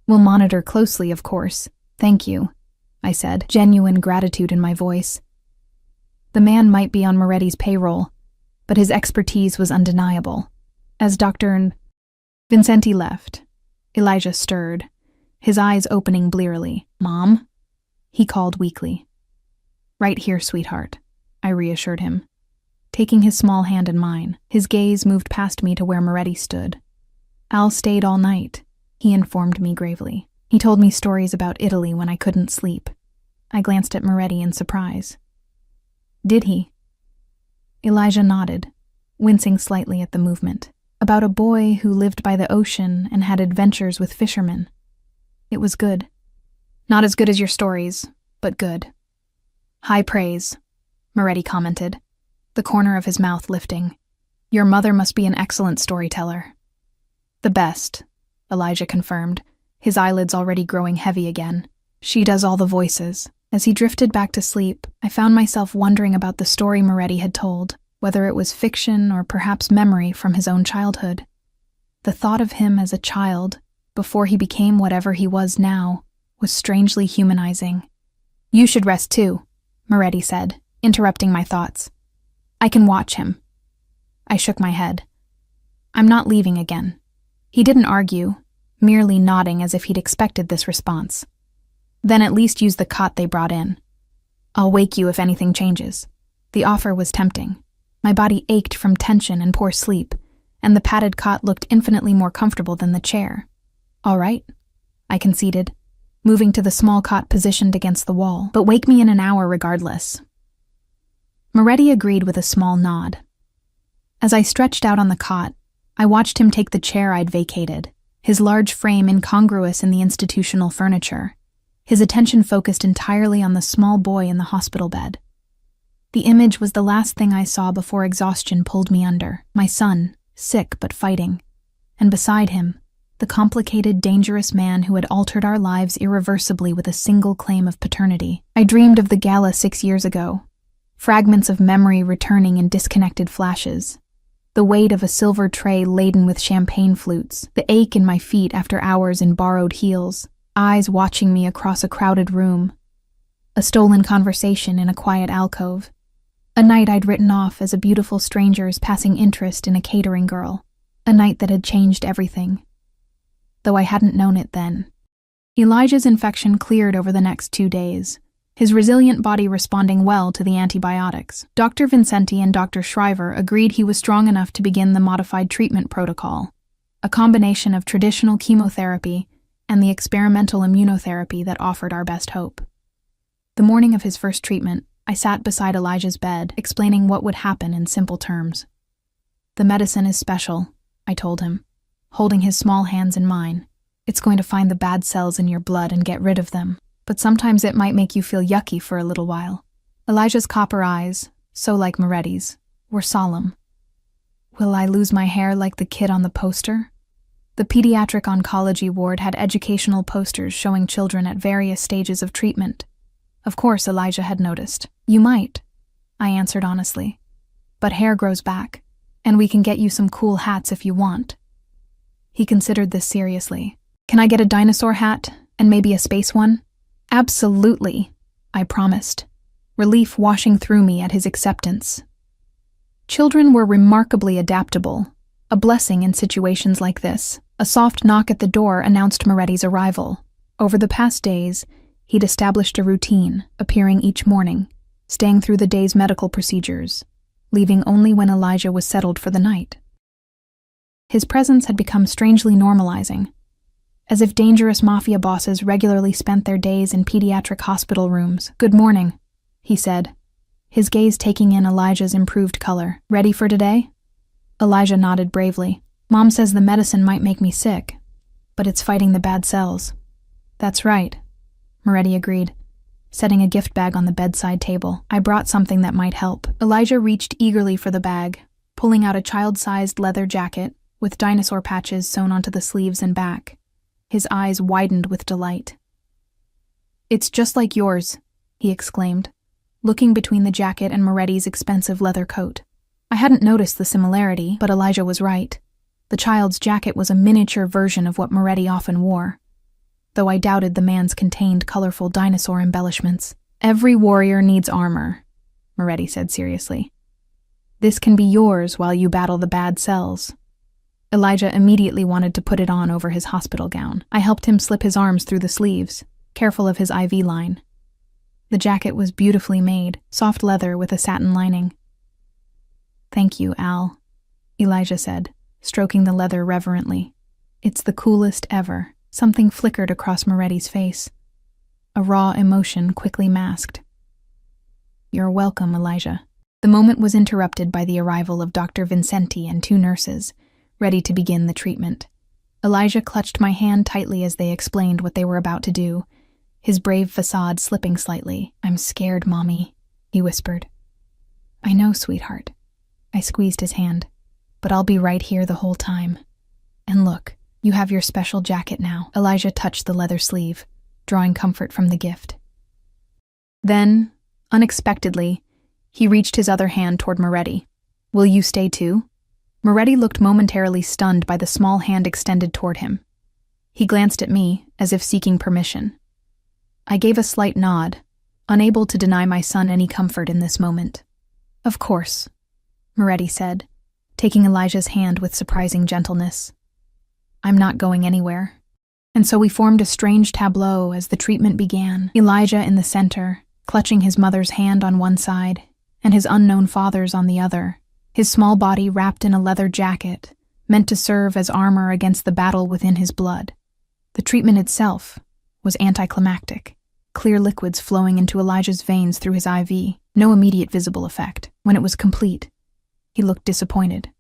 We'll monitor closely, of course. Thank you, I said, genuine gratitude in my voice. The man might be on Moretti's payroll, but his expertise was undeniable. As Dr. Vincenti left, Elijah stirred, his eyes opening blearily. Mom? He called weakly. Right here, sweetheart, I reassured him. Taking his small hand in mine, his gaze moved past me to where Moretti stood. Al stayed all night, he informed me gravely. He told me stories about Italy when I couldn't sleep. I glanced at Moretti in surprise. Did he? Elijah nodded, wincing slightly at the movement. About a boy who lived by the ocean and had adventures with fishermen. It was good. Not as good as your stories, but good. High praise, Moretti commented, the corner of his mouth lifting. Your mother must be an excellent storyteller. The best, Elijah confirmed, his eyelids already growing heavy again. She does all the voices. As he drifted back to sleep, I found myself wondering about the story Moretti had told, whether it was fiction or perhaps memory from his own childhood. The thought of him as a child, before he became whatever he was now, was strangely humanizing. You should rest too, Moretti said, interrupting my thoughts. I can watch him. I shook my head. I'm not leaving again. He didn't argue, merely nodding as if he'd expected this response. Then at least use the cot they brought in. I'll wake you if anything changes. The offer was tempting. My body ached from tension and poor sleep, and the padded cot looked infinitely more comfortable than the chair. All right, I conceded, moving to the small cot positioned against the wall, but wake me in an hour regardless. Moretti agreed with a small nod. As I stretched out on the cot, I watched him take the chair I'd vacated, his large frame incongruous in the institutional furniture, his attention focused entirely on the small boy in the hospital bed. The image was the last thing I saw before exhaustion pulled me under, my son, sick but fighting, and beside him, the complicated, dangerous man who had altered our lives irreversibly with a single claim of paternity. I dreamed of the gala 6 years ago, fragments of memory returning in disconnected flashes. The weight of a silver tray laden with champagne flutes, the ache in my feet after hours in borrowed heels, eyes watching me across a crowded room, a stolen conversation in a quiet alcove, a night I'd written off as a beautiful stranger's passing interest in a catering girl, a night that had changed everything, though I hadn't known it then. Elijah's infection cleared over the next 2 days, his resilient body responding well to the antibiotics. Dr. Vincenti and Dr. Shriver agreed he was strong enough to begin the modified treatment protocol, a combination of traditional chemotherapy and the experimental immunotherapy that offered our best hope. The morning of his first treatment, I sat beside Elijah's bed, explaining what would happen in simple terms. The medicine is special, I told him, holding his small hands in mine. It's going to find the bad cells in your blood and get rid of them, but sometimes it might make you feel yucky for a little while. Elijah's copper eyes, so like Moretti's, were solemn. Will I lose my hair like the kid on the poster? The pediatric oncology ward had educational posters showing children at various stages of treatment. Of course, Elijah had noticed. You might, I answered honestly. But hair grows back, and we can get you some cool hats if you want. He considered this seriously. Can I get a dinosaur hat, and maybe a space one? Absolutely, I promised, relief washing through me at his acceptance. Children were remarkably adaptable, a blessing in situations like this. A soft knock at the door announced Moretti's arrival. Over the past days, he'd established a routine, appearing each morning, staying through the day's medical procedures, leaving only when Elijah was settled for the night. His presence had become strangely normalizing, as if dangerous Mafia bosses regularly spent their days in pediatric hospital rooms. Good morning, he said, his gaze taking in Elijah's improved color. "Ready for today?" Elijah nodded bravely. "Mom says the medicine might make me sick, but it's fighting the bad cells." "That's right," Moretti agreed, setting a gift bag on the bedside table. "I brought something that might help." Elijah reached eagerly for the bag, pulling out a child-sized leather jacket with dinosaur patches sewn onto the sleeves and back. His eyes widened with delight. "It's just like yours," he exclaimed, looking between the jacket and Moretti's expensive leather coat. I hadn't noticed the similarity, but Elijah was right. The child's jacket was a miniature version of what Moretti often wore, though I doubted the man's contained colorful dinosaur embellishments. "Every warrior needs armor," Moretti said seriously. "This can be yours while you battle the bad cells." Elijah immediately wanted to put it on over his hospital gown. I helped him slip his arms through the sleeves, careful of his IV line. The jacket was beautifully made, soft leather with a satin lining. "Thank you, Al," Elijah said, stroking the leather reverently. "It's the coolest ever." Something flickered across Moretti's face. A raw emotion quickly masked. "You're welcome, Elijah." The moment was interrupted by the arrival of Dr. Vincenti and 2 nurses, ready to begin the treatment. Elijah clutched my hand tightly as they explained what they were about to do, his brave facade slipping slightly. "I'm scared, Mommy," he whispered. "I know, sweetheart." I squeezed his hand. "But I'll be right here the whole time. And look, you have your special jacket now." Elijah touched the leather sleeve, drawing comfort from the gift. Then, unexpectedly, he reached his other hand toward Moretti. "Will you stay too?" Moretti looked momentarily stunned by the small hand extended toward him. He glanced at me, as if seeking permission. I gave a slight nod, unable to deny my son any comfort in this moment. "Of course," Moretti said, taking Elijah's hand with surprising gentleness. "I'm not going anywhere." And so we formed a strange tableau as the treatment began. Elijah in the center, clutching his mother's hand on one side, and his unknown father's on the other, his small body wrapped in a leather jacket, meant to serve as armor against the battle within his blood. The treatment itself was anticlimactic, clear liquids flowing into Elijah's veins through his IV, no immediate visible effect. When it was complete, he looked disappointed.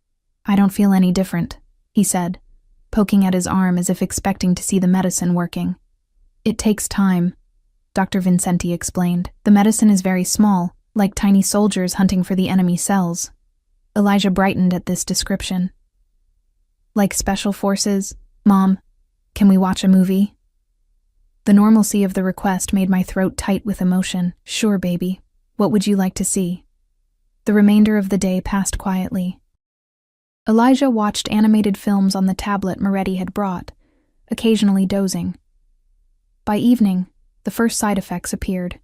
"I don't feel any different," he said, poking at his arm as if expecting to see the medicine working. "It takes time," Dr. Vincenti explained. "The medicine is very small, like tiny soldiers hunting for the enemy cells." Elijah brightened at this description. "Like special forces? Mom, can we watch a movie?" The normalcy of the request made my throat tight with emotion. "Sure, baby. What would you like to see?" The remainder of the day passed quietly. Elijah watched animated films on the tablet Moretti had brought, occasionally dozing. By evening, the first side effects appeared.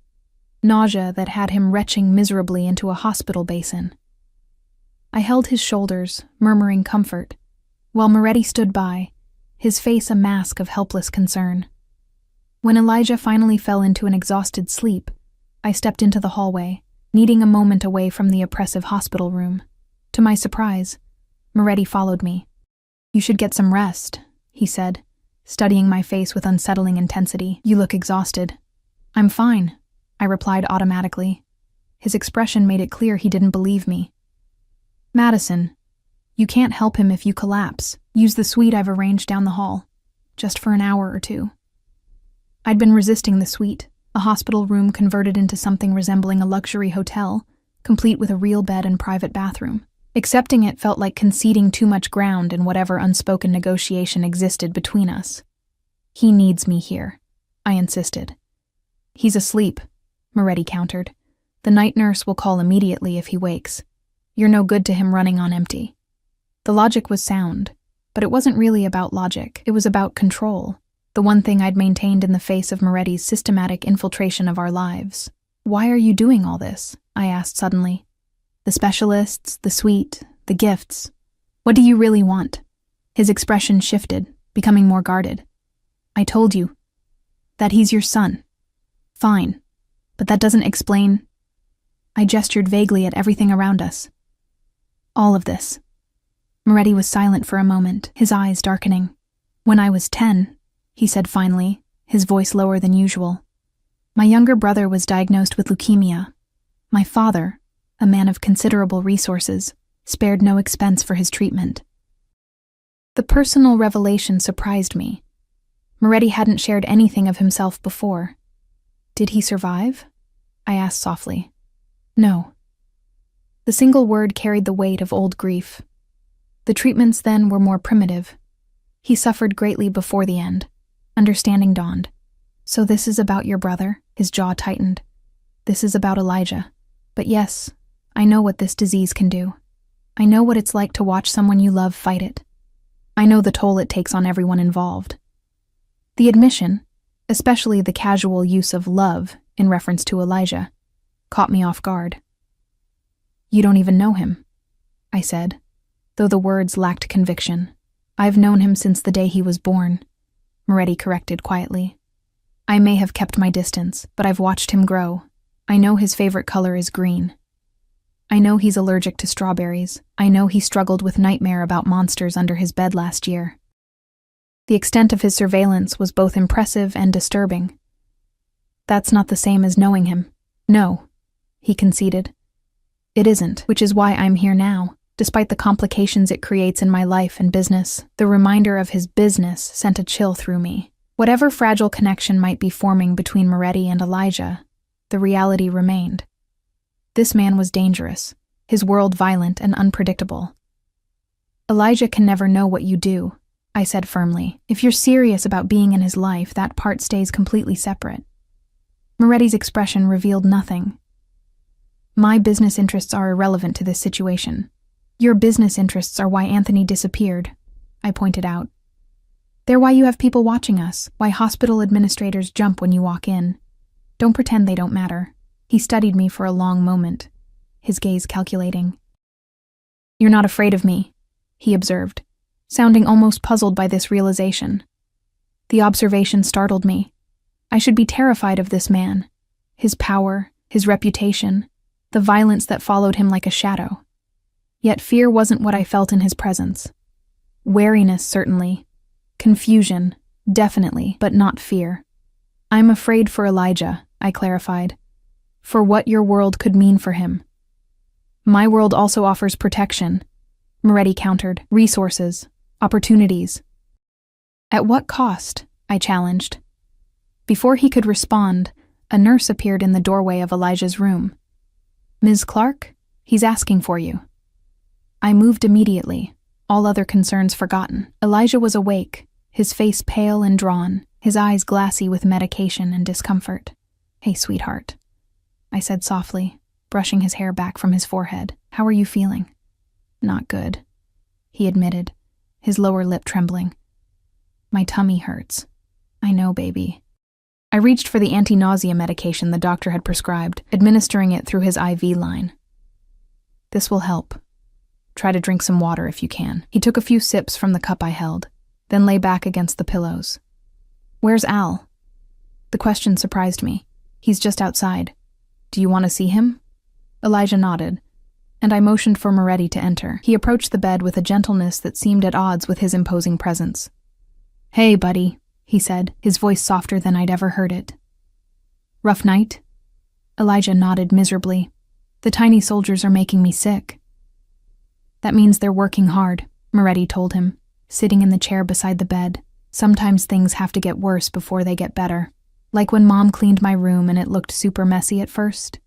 Nausea that had him retching miserably into a hospital basin. I held his shoulders, murmuring comfort, while Moretti stood by, his face a mask of helpless concern. When Elijah finally fell into an exhausted sleep, I stepped into the hallway, needing a moment away from the oppressive hospital room. To my surprise, Moretti followed me. "You should get some rest," he said, studying my face with unsettling intensity. "You look exhausted." "I'm fine," I replied automatically. His expression made it clear he didn't believe me. "Madison, you can't help him if you collapse. Use the suite I've arranged down the hall, just for an hour or 2. I'd been resisting the suite, a hospital room converted into something resembling a luxury hotel, complete with a real bed and private bathroom. Accepting it felt like conceding too much ground in whatever unspoken negotiation existed between us. "He needs me here," I insisted. "He's asleep," Moretti countered. "The night nurse will call immediately if he wakes. You're no good to him running on empty." The logic was sound, but it wasn't really about logic. It was about control, the one thing I'd maintained in the face of Moretti's systematic infiltration of our lives. "Why are you doing all this?" I asked suddenly. "The specialists, the suite, the gifts. What do you really want?" His expression shifted, becoming more guarded. "I told you that he's your son. Fine, but that doesn't explain." I gestured vaguely at everything around us. "All of this." Moretti was silent for a moment, his eyes darkening. "When I was 10, he said finally, his voice lower than usual, "my younger brother was diagnosed with leukemia. My father, a man of considerable resources, spared no expense for his treatment. The personal revelation surprised me. Moretti hadn't shared anything of himself before. Did he survive? I asked softly. No. The single word carried the weight of old grief. The treatments then were more primitive. He suffered greatly before the end. Understanding dawned. So this is about your brother? His jaw tightened. This is about Elijah. But yes, I know what this disease can do. I know what it's like to watch someone you love fight it. I know the toll it takes on everyone involved. The admission, especially the casual use of love in reference to Elijah, caught me off guard. You don't even know him, I said, though the words lacked conviction. I've known him since the day he was born, Moretti corrected quietly. I may have kept my distance, but I've watched him grow. I know his favorite color is green. I know he's allergic to strawberries. I know he struggled with nightmare about monsters under his bed last year. The extent of his surveillance was both impressive and disturbing. That's not the same as knowing him. No, he conceded. It isn't, which is why I'm here now. Despite the complications it creates in my life and business, the reminder of his business sent a chill through me. Whatever fragile connection might be forming between Moretti and Elijah, the reality remained. This man was dangerous, his world violent and unpredictable. Elijah can never know what you do, I said firmly. If you're serious about being in his life, that part stays completely separate. Moretti's expression revealed nothing. My business interests are irrelevant to this situation. Your business interests are why Anthony disappeared, I pointed out. They're why you have people watching us, why hospital administrators jump when you walk in. Don't pretend they don't matter. He studied me for a long moment, his gaze calculating. You're not afraid of me, he observed, sounding almost puzzled by this realization. The observation startled me. I should be terrified of this man, his power, his reputation, the violence that followed him like a shadow. Yet fear wasn't what I felt in his presence. Wariness, certainly. Confusion, definitely, but not fear. I'm afraid for Elijah, I clarified. For what your world could mean for him. My world also offers protection, Moretti countered, resources, opportunities. At what cost? I challenged. Before he could respond, a nurse appeared in the doorway of Elijah's room. Ms. Clark, he's asking for you. I moved immediately, all other concerns forgotten. Elijah was awake, his face pale and drawn, his eyes glassy with medication and discomfort. Hey, sweetheart, I said softly, brushing his hair back from his forehead. How are you feeling? Not good, he admitted, his lower lip trembling. My tummy hurts. I know, baby. I reached for the anti-nausea medication the doctor had prescribed, administering it through his IV line. This will help. Try to drink some water if you can. He took a few sips from the cup I held, then lay back against the pillows. Where's Al? The question surprised me. He's just outside. Do you want to see him? Elijah nodded, and I motioned for Moretti to enter. He approached the bed with a gentleness that seemed at odds with his imposing presence. Hey, buddy, he said, his voice softer than I'd ever heard it. Rough night? Elijah nodded miserably. The tiny soldiers are making me sick. That means they're working hard, Moretti told him, sitting in the chair beside the bed. Sometimes things have to get worse before they get better. Like when Mom cleaned my room and it looked super messy at first?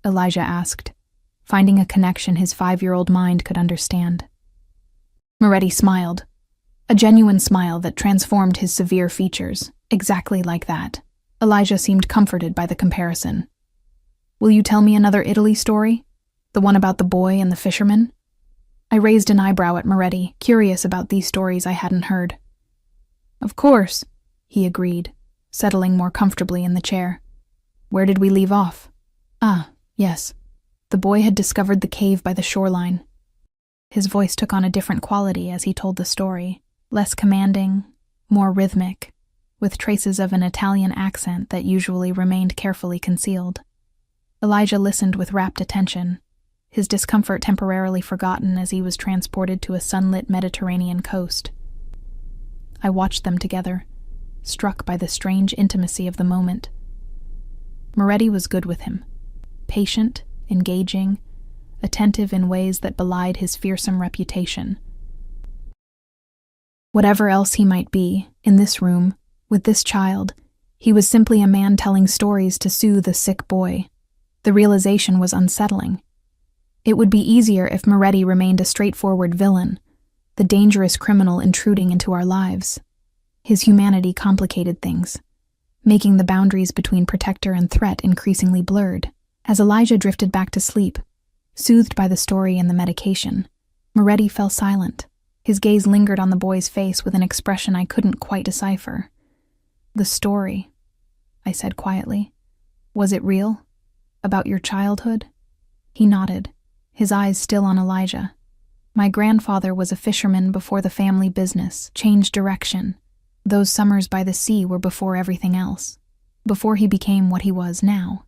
Elijah asked, finding a connection his 5-year-old mind could understand. Moretti smiled, a genuine smile that transformed his severe features, exactly like that. Elijah seemed comforted by the comparison. Will you tell me another Italy story? The one about the boy and the fisherman? I raised an eyebrow at Moretti, curious about these stories I hadn't heard. Of course, he agreed, settling more comfortably in the chair. Where did we leave off? Ah, yes. The boy had discovered the cave by the shoreline. His voice took on a different quality as he told the story, less commanding, more rhythmic, with traces of an Italian accent that usually remained carefully concealed. Elijah listened with rapt attention, his discomfort temporarily forgotten as he was transported to a sunlit Mediterranean coast. I watched them together, struck by the strange intimacy of the moment. Moretti was good with him, patient, engaging, attentive in ways that belied his fearsome reputation. Whatever else he might be, in this room, with this child, he was simply a man telling stories to soothe a sick boy. The realization was unsettling. It would be easier if Moretti remained a straightforward villain, the dangerous criminal intruding into our lives. His humanity complicated things, making the boundaries between protector and threat increasingly blurred. As Elijah drifted back to sleep, soothed by the story and the medication, Moretti fell silent. His gaze lingered on the boy's face with an expression I couldn't quite decipher. "The story," I said quietly. "Was it real? About your childhood?" He nodded, his eyes still on Elijah. "My grandfather was a fisherman before the family business changed direction. Those summers by the sea were before everything else, before he became what he was now."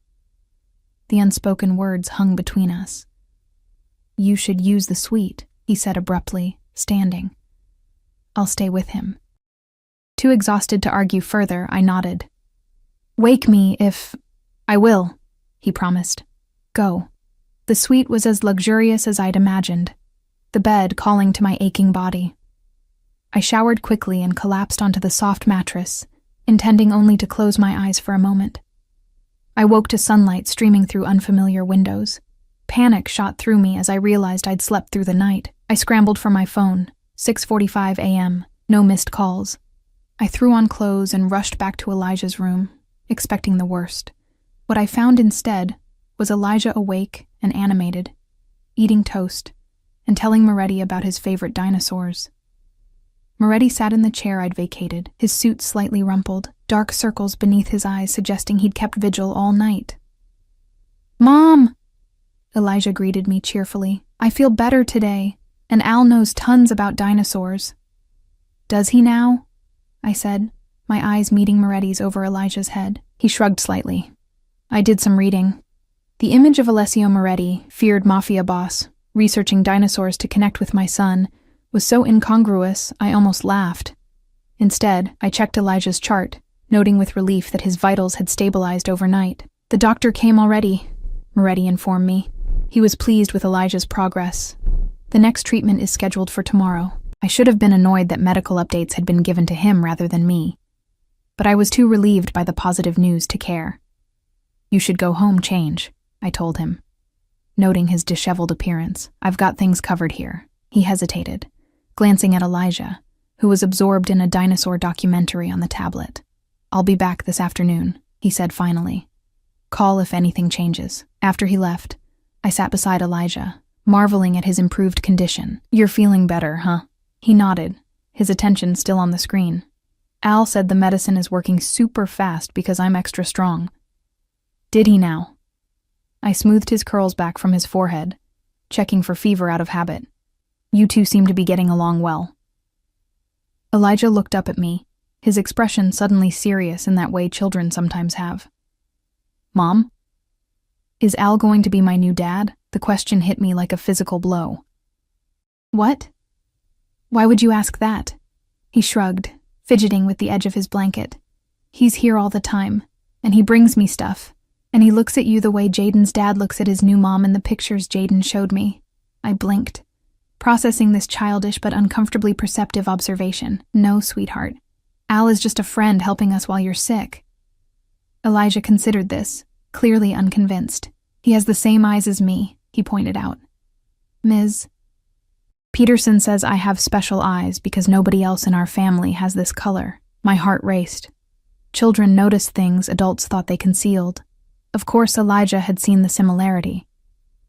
The unspoken words hung between us. "You should use the suite," he said abruptly, standing. "I'll stay with him." Too exhausted to argue further, I nodded. "Wake me if—" "I will," he promised. "Go." The suite was as luxurious as I'd imagined, the bed calling to my aching body. I showered quickly and collapsed onto the soft mattress, intending only to close my eyes for a moment. I woke to sunlight streaming through unfamiliar windows. Panic shot through me as I realized I'd slept through the night. I scrambled for my phone, 6:45 a.m., no missed calls. I threw on clothes and rushed back to Elijah's room, expecting the worst. What I found instead was Elijah awake and animated, eating toast, and telling Moretti about his favorite dinosaurs. Moretti sat in the chair I'd vacated, his suit slightly rumpled, dark circles beneath his eyes suggesting he'd kept vigil all night. "Mom!" Elijah greeted me cheerfully. "I feel better today, and Al knows tons about dinosaurs." "Does he now?" I said, my eyes meeting Moretti's over Elijah's head. He shrugged slightly. "I did some reading." The image of Alessio Moretti, feared Mafia boss, researching dinosaurs to connect with my son, was so incongruous I almost laughed. Instead, I checked Elijah's chart, noting with relief that his vitals had stabilized overnight. "The doctor came already," Moretti informed me. He was pleased with Elijah's progress. "The next treatment is scheduled for tomorrow." I should have been annoyed that medical updates had been given to him rather than me, but I was too relieved by the positive news to care. "You should go home, change," I told him, noting his disheveled appearance. "I've got things covered here." He hesitated, glancing at Elijah, who was absorbed in a dinosaur documentary on the tablet. "I'll be back this afternoon," he said finally. "Call if anything changes." After he left, I sat beside Elijah, marveling at his improved condition. "You're feeling better, huh?" He nodded, his attention still on the screen. "Al said the medicine is working super fast because I'm extra strong." "Did he now?" I smoothed his curls back from his forehead, checking for fever out of habit. "You two seem to be getting along well." Elijah looked up at me, his expression suddenly serious in that way children sometimes have. "Mom? Is Al going to be my new dad?" The question hit me like a physical blow. "What? Why would you ask that?" He shrugged, fidgeting with the edge of his blanket. "He's here all the time, and he brings me stuff, and he looks at you the way Jaden's dad looks at his new mom in the pictures Jaden showed me." I blinked, processing this childish but uncomfortably perceptive observation. "No, sweetheart. Al is just a friend helping us while you're sick." Elijah considered this, clearly unconvinced. "He has the same eyes as me," he pointed out. "Ms. Peterson says I have special eyes because nobody else in our family has this color." My heart raced. Children noticed things adults thought they concealed. Of course, Elijah had seen the similarity.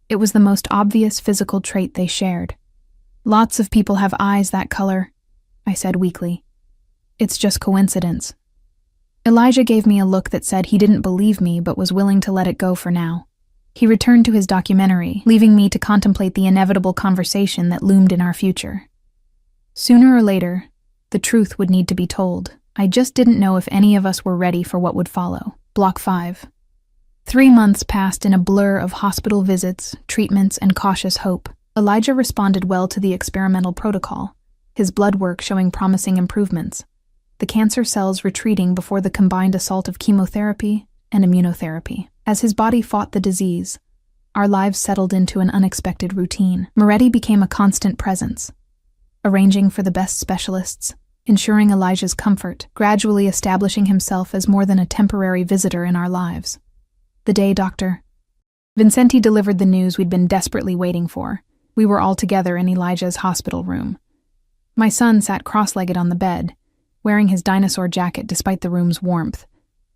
It was the most obvious physical trait they shared. "Lots of people have eyes that color," I said weakly. "It's just coincidence." Elijah gave me a look that said he didn't believe me but was willing to let it go for now. He returned to his documentary, leaving me to contemplate the inevitable conversation that loomed in our future. Sooner or later, the truth would need to be told. I just didn't know if any of us were ready for what would follow. Block 5. 3 months passed in a blur of hospital visits, treatments, and cautious hope. Elijah responded well to the experimental protocol, his blood work showing promising improvements, the cancer cells retreating before the combined assault of chemotherapy and immunotherapy. As his body fought the disease, Our lives settled into an unexpected routine. Moretti became a constant presence, arranging for the best specialists, ensuring Elijah's comfort, gradually establishing himself as more than a temporary visitor in our lives. The day Dr. Vincenti delivered the news we'd been desperately waiting for, we were all together in Elijah's hospital room. My son sat cross-legged on the bed, wearing his dinosaur jacket despite the room's warmth,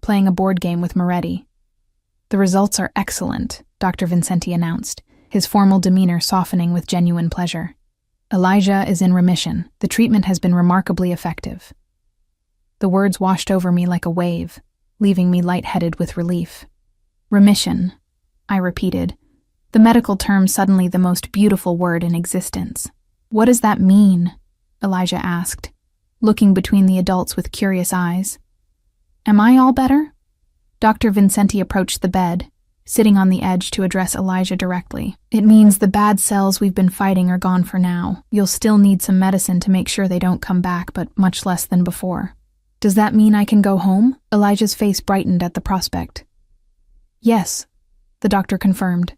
playing a board game with Moretti. "The results are excellent," Dr. Vincenti announced, his formal demeanor softening with genuine pleasure. "Elijah is in remission. The treatment has been remarkably effective." The words washed over me like a wave, leaving me lightheaded with relief. "Remission," I repeated, the medical term suddenly the most beautiful word in existence. "What does that mean?" Elijah asked, looking between the adults with curious eyes. "Am I all better?" Dr. Vincenti approached the bed, sitting on the edge to address Elijah directly. "It means the bad cells we've been fighting are gone for now. You'll still need some medicine to make sure they don't come back, but much less than before." "Does that mean I can go home?" Elijah's face brightened at the prospect. "Yes," the doctor confirmed.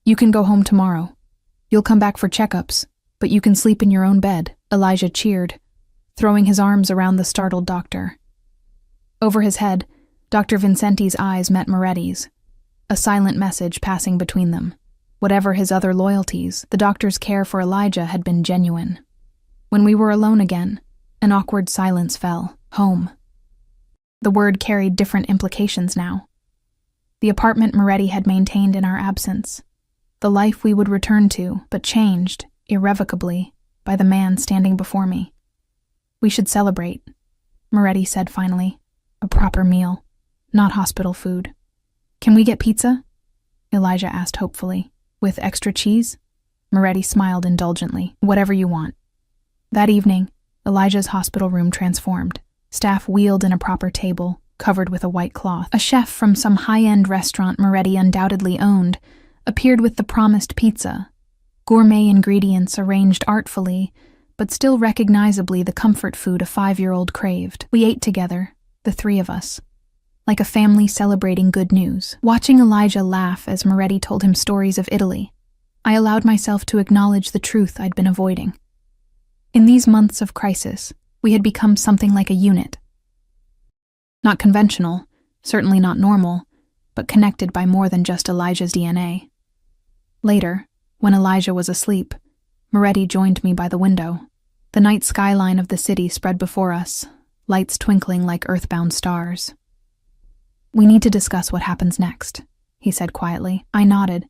"You can go home tomorrow. You'll come back for checkups, but you can sleep in your own bed," Elijah cheered, throwing his arms around the startled doctor. Over his head, Dr. Vincenti's eyes met Moretti's, a silent message passing between them. Whatever his other loyalties, the doctor's care for Elijah had been genuine. When we were alone again, an awkward silence fell. Home. The word carried different implications now. The apartment Moretti had maintained in our absence, the life we would return to, but changed, irrevocably, by the man standing before me. "We should celebrate," Moretti said finally. "A proper meal, not hospital food." "Can we get pizza?" Elijah asked hopefully. "With extra cheese?" Moretti smiled indulgently. "Whatever you want." That evening, Elijah's hospital room transformed. Staff wheeled in a proper table, covered with a white cloth. A chef from some high-end restaurant Moretti undoubtedly owned appeared with the promised pizza. Gourmet ingredients arranged artfully, but still recognizably the comfort food a 5-year-old craved. We ate together, the three of us, like a family celebrating good news. Watching Elijah laugh as Moretti told him stories of Italy, I allowed myself to acknowledge the truth I'd been avoiding. In these months of crisis, we had become something like a unit. Not conventional, certainly not normal, but connected by more than just Elijah's DNA. Later, when Elijah was asleep, Moretti joined me by the window. The night skyline of the city spread before us, lights twinkling like earthbound stars. "We need to discuss what happens next," he said quietly. I nodded,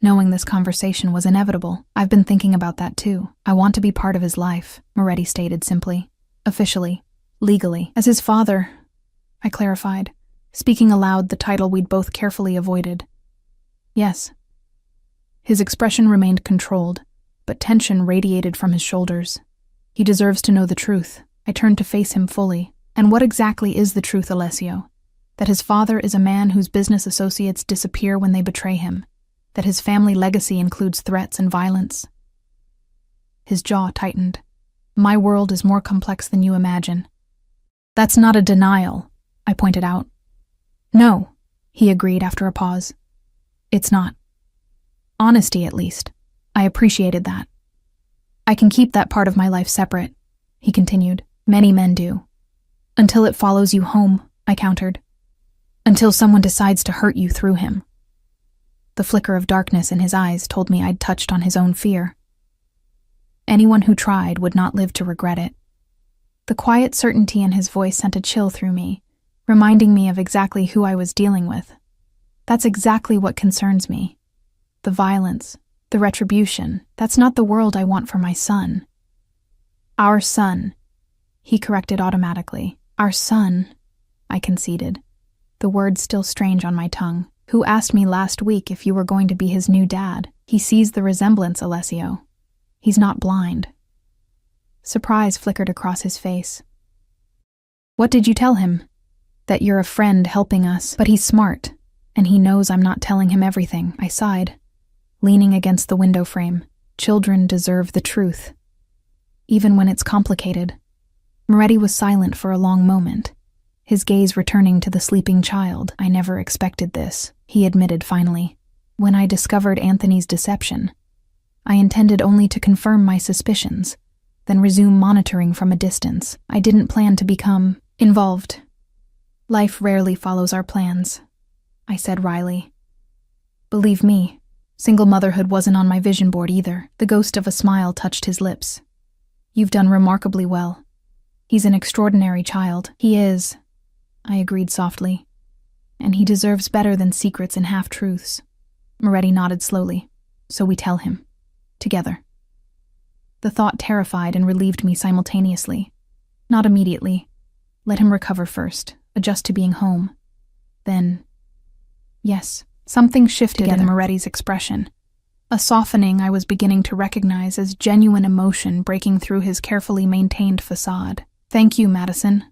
knowing this conversation was inevitable. "I've been thinking about that too. I want to be part of his life," Moretti stated simply. "Officially, legally. As his father," I clarified, speaking aloud the title we'd both carefully avoided. "Yes." His expression remained controlled, but tension radiated from his shoulders. "He deserves to know the truth." I turned to face him fully. "And what exactly is the truth, Alessio? That his father is a man whose business associates disappear when they betray him, that his family legacy includes threats and violence." His jaw tightened. "My world is more complex than you imagine." "That's not a denial," I pointed out. "No," he agreed after a pause. "It's not. Honesty, at least. I appreciated that. I can keep that part of my life separate," he continued. "Many men do. Until it follows you home," I countered. "Until someone decides to hurt you through him." The flicker of darkness in his eyes told me I'd touched on his own fear. Anyone who tried would not live to regret it. The quiet certainty in his voice sent a chill through me, reminding me of exactly who I was dealing with. That's exactly what concerns me. The violence, the retribution, that's not the world I want for my son. "Our son," he corrected automatically. "Our son," I conceded, the word still strange on my tongue. "Who asked me last week if you were going to be his new dad? He sees the resemblance, Alessio. He's not blind." Surprise flickered across his face. "What did you tell him?" "That you're a friend helping us, but he's smart, and he knows I'm not telling him everything," I sighed, leaning against the window frame. "Children deserve the truth, even when it's complicated." Moretti was silent for a long moment, his gaze returning to the sleeping child. "I never expected this," he admitted finally. When I discovered Anthony's deception, I intended only to confirm my suspicions, then resume monitoring from a distance. I didn't plan to become involved. Life rarely follows our plans, I said wryly. Believe me, single motherhood wasn't on my vision board either. The ghost of a smile touched his lips. You've done remarkably well. He's an extraordinary child. He is, I agreed softly. And he deserves better than secrets and half-truths. Moretti nodded slowly. So we tell him. Together. The thought terrified and relieved me simultaneously. Not immediately. Let him recover first, adjust to being home. Then, yes, something shifted in Moretti's expression. A softening I was beginning to recognize as genuine emotion breaking through his carefully maintained facade. Thank you, Madison.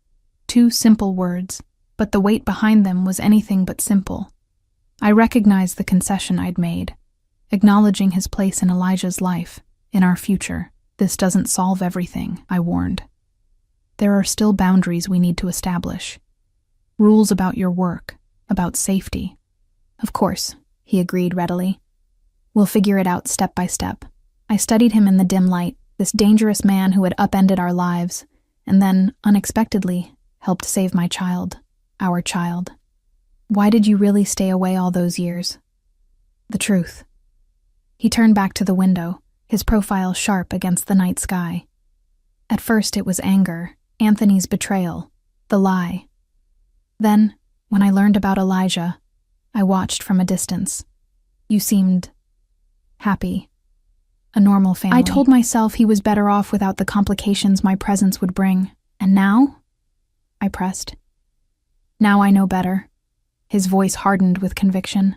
2 simple words, but the weight behind them was anything but simple. I recognized the concession I'd made, acknowledging his place in Elijah's life, in our future. This doesn't solve everything, I warned. There are still boundaries we need to establish. Rules about your work, about safety. Of course, he agreed readily. We'll figure it out step by step. I studied him in the dim light, this dangerous man who had upended our lives, and then, unexpectedly, helped save my child, our child. Why did you really stay away all those years? The truth. He turned back to the window, his profile sharp against the night sky. At first it was anger, Anthony's betrayal, the lie. Then, when I learned about Elijah, I watched from a distance. You seemed happy. A normal family. I told myself he was better off without the complications my presence would bring. And now? I pressed. Now I know better. His voice hardened with conviction.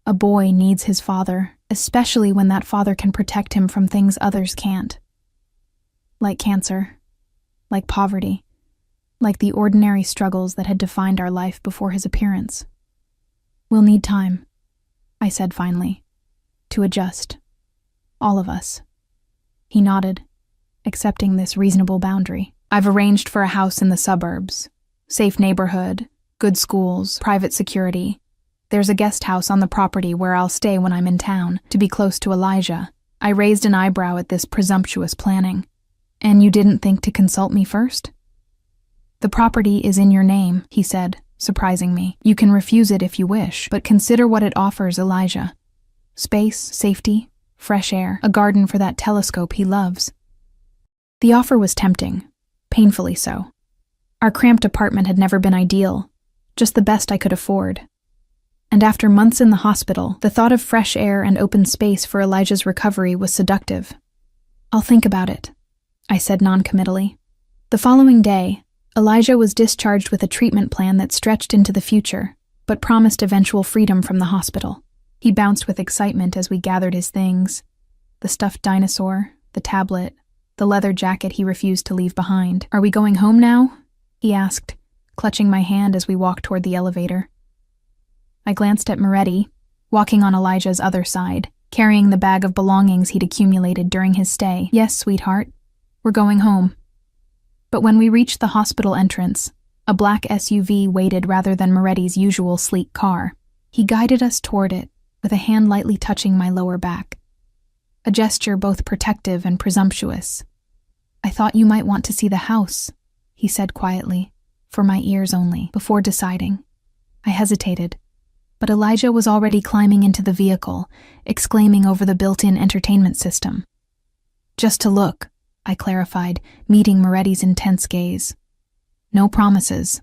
A boy needs his father, especially when that father can protect him from things others can't. Like cancer, like poverty, like the ordinary struggles that had defined our life before his appearance. We'll need time, I said finally, to adjust. All of us. He nodded, accepting this reasonable boundary. I've arranged for a house in the suburbs. Safe neighborhood, good schools, private security. There's a guest house on the property where I'll stay when I'm in town, to be close to Elijah. I raised an eyebrow at this presumptuous planning. And you didn't think to consult me first? The property is in your name, he said, surprising me. You can refuse it if you wish, but consider what it offers Elijah. Space, safety, fresh air, a garden for that telescope he loves. The offer was tempting, painfully so. Our cramped apartment had never been ideal, just the best I could afford. And after months in the hospital, the thought of fresh air and open space for Elijah's recovery was seductive. I'll think about it, I said noncommittally. The following day, Elijah was discharged with a treatment plan that stretched into the future, but promised eventual freedom from the hospital. He bounced with excitement as we gathered his things. The stuffed dinosaur, the tablet, the leather jacket he refused to leave behind. Are we going home now? He asked, clutching my hand as we walked toward the elevator. I glanced at Moretti, walking on Elijah's other side, carrying the bag of belongings he'd accumulated during his stay. Yes, sweetheart, we're going home. But when we reached the hospital entrance, a black SUV waited rather than Moretti's usual sleek car. He guided us toward it, with a hand lightly touching my lower back. A gesture both protective and presumptuous. I thought you might want to see the house, he said quietly, for my ears only, before deciding. I hesitated, but Elijah was already climbing into the vehicle, exclaiming over the built-in entertainment system. Just to look, I clarified, meeting Moretti's intense gaze. No promises.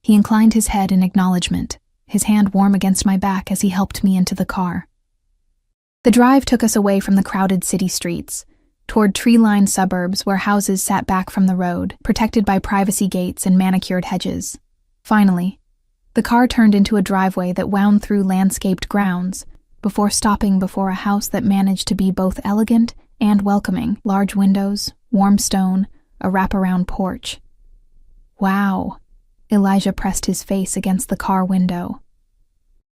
He inclined his head in acknowledgement, his hand warm against my back as he helped me into the car. The drive took us away from the crowded city streets, toward tree-lined suburbs where houses sat back from the road, protected by privacy gates and manicured hedges. Finally, the car turned into a driveway that wound through landscaped grounds, before stopping before a house that managed to be both elegant and welcoming. Large windows, warm stone, a wraparound porch. Wow. Elijah pressed his face against the car window.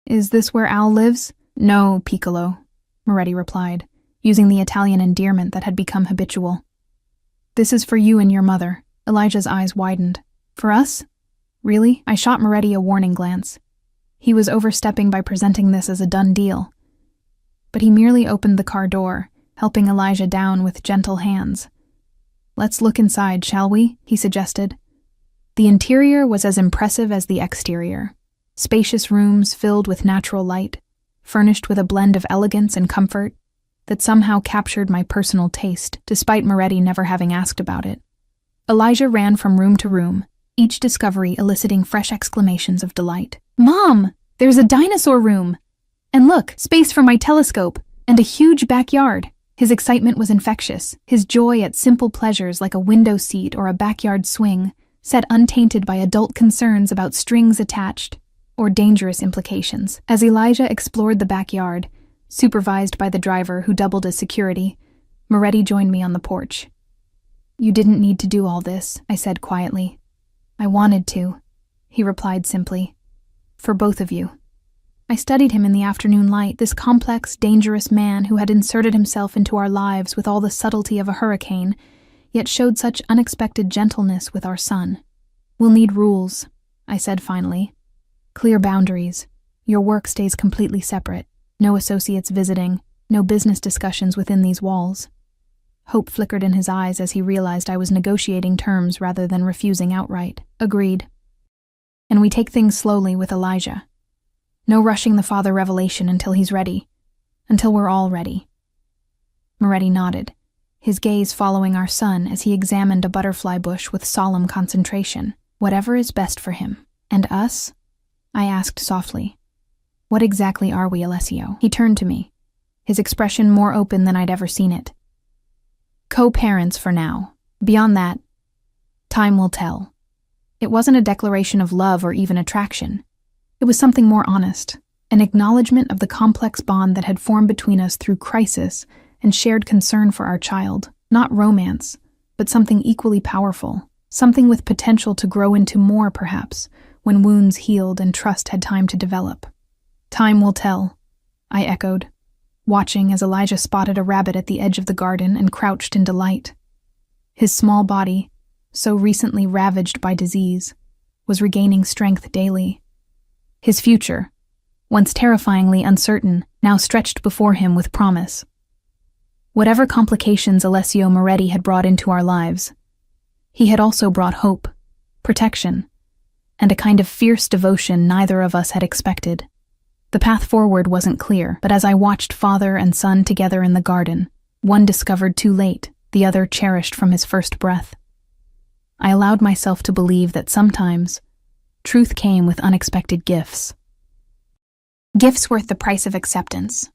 Is this where Al lives? No, Piccolo, Moretti replied, using the Italian endearment that had become habitual. This is for you and your mother. Elijah's eyes widened. For us? Really? I shot Moretti a warning glance. He was overstepping by presenting this as a done deal. But he merely opened the car door, helping Elijah down with gentle hands. "Let's look inside, shall we?" he suggested. The interior was as impressive as the exterior. Spacious rooms filled with natural light, furnished with a blend of elegance and comfort that somehow captured my personal taste, despite Moretti never having asked about it. Elijah ran from room to room, each discovery eliciting fresh exclamations of delight. "Mom, there's a dinosaur room! And look, space for my telescope, and a huge backyard." His excitement was infectious, his joy at simple pleasures like a window seat or a backyard swing, set untainted by adult concerns about strings attached or dangerous implications. As Elijah explored the backyard, supervised by the driver who doubled as security, Moretti joined me on the porch. "You didn't need to do all this," I said quietly. "I wanted to," he replied simply. "For both of you." I studied him in the afternoon light, this complex, dangerous man who had inserted himself into our lives with all the subtlety of a hurricane, yet showed such unexpected gentleness with our son. "We'll need rules," I said finally. "Clear boundaries. Your work stays completely separate. No associates visiting, no business discussions within these walls." Hope flickered in his eyes as he realized I was negotiating terms rather than refusing outright. "Agreed. And we take things slowly with Elijah. No rushing the father revelation until he's ready. Until we're all ready." Moretti nodded, his gaze following our son as he examined a butterfly bush with solemn concentration. "Whatever is best for him. And us?" I asked softly. "What exactly are we, Alessio?" He turned to me, his expression more open than I'd ever seen it. "Co-parents for now. Beyond that, time will tell." It wasn't a declaration of love or even attraction. It was something more honest, an acknowledgement of the complex bond that had formed between us through crisis and shared concern for our child. Not romance, but something equally powerful, something with potential to grow into more, perhaps, when wounds healed and trust had time to develop. "Time will tell," I echoed, watching as Elijah spotted a rabbit at the edge of the garden and crouched in delight. His small body, so recently ravaged by disease, was regaining strength daily. His future, once terrifyingly uncertain, now stretched before him with promise. Whatever complications Alessio Moretti had brought into our lives, he had also brought hope, protection, and a kind of fierce devotion neither of us had expected. The path forward wasn't clear, but as I watched father and son together in the garden, one discovered too late, the other cherished from his first breath, I allowed myself to believe that sometimes truth came with unexpected gifts. Gifts worth the price of acceptance.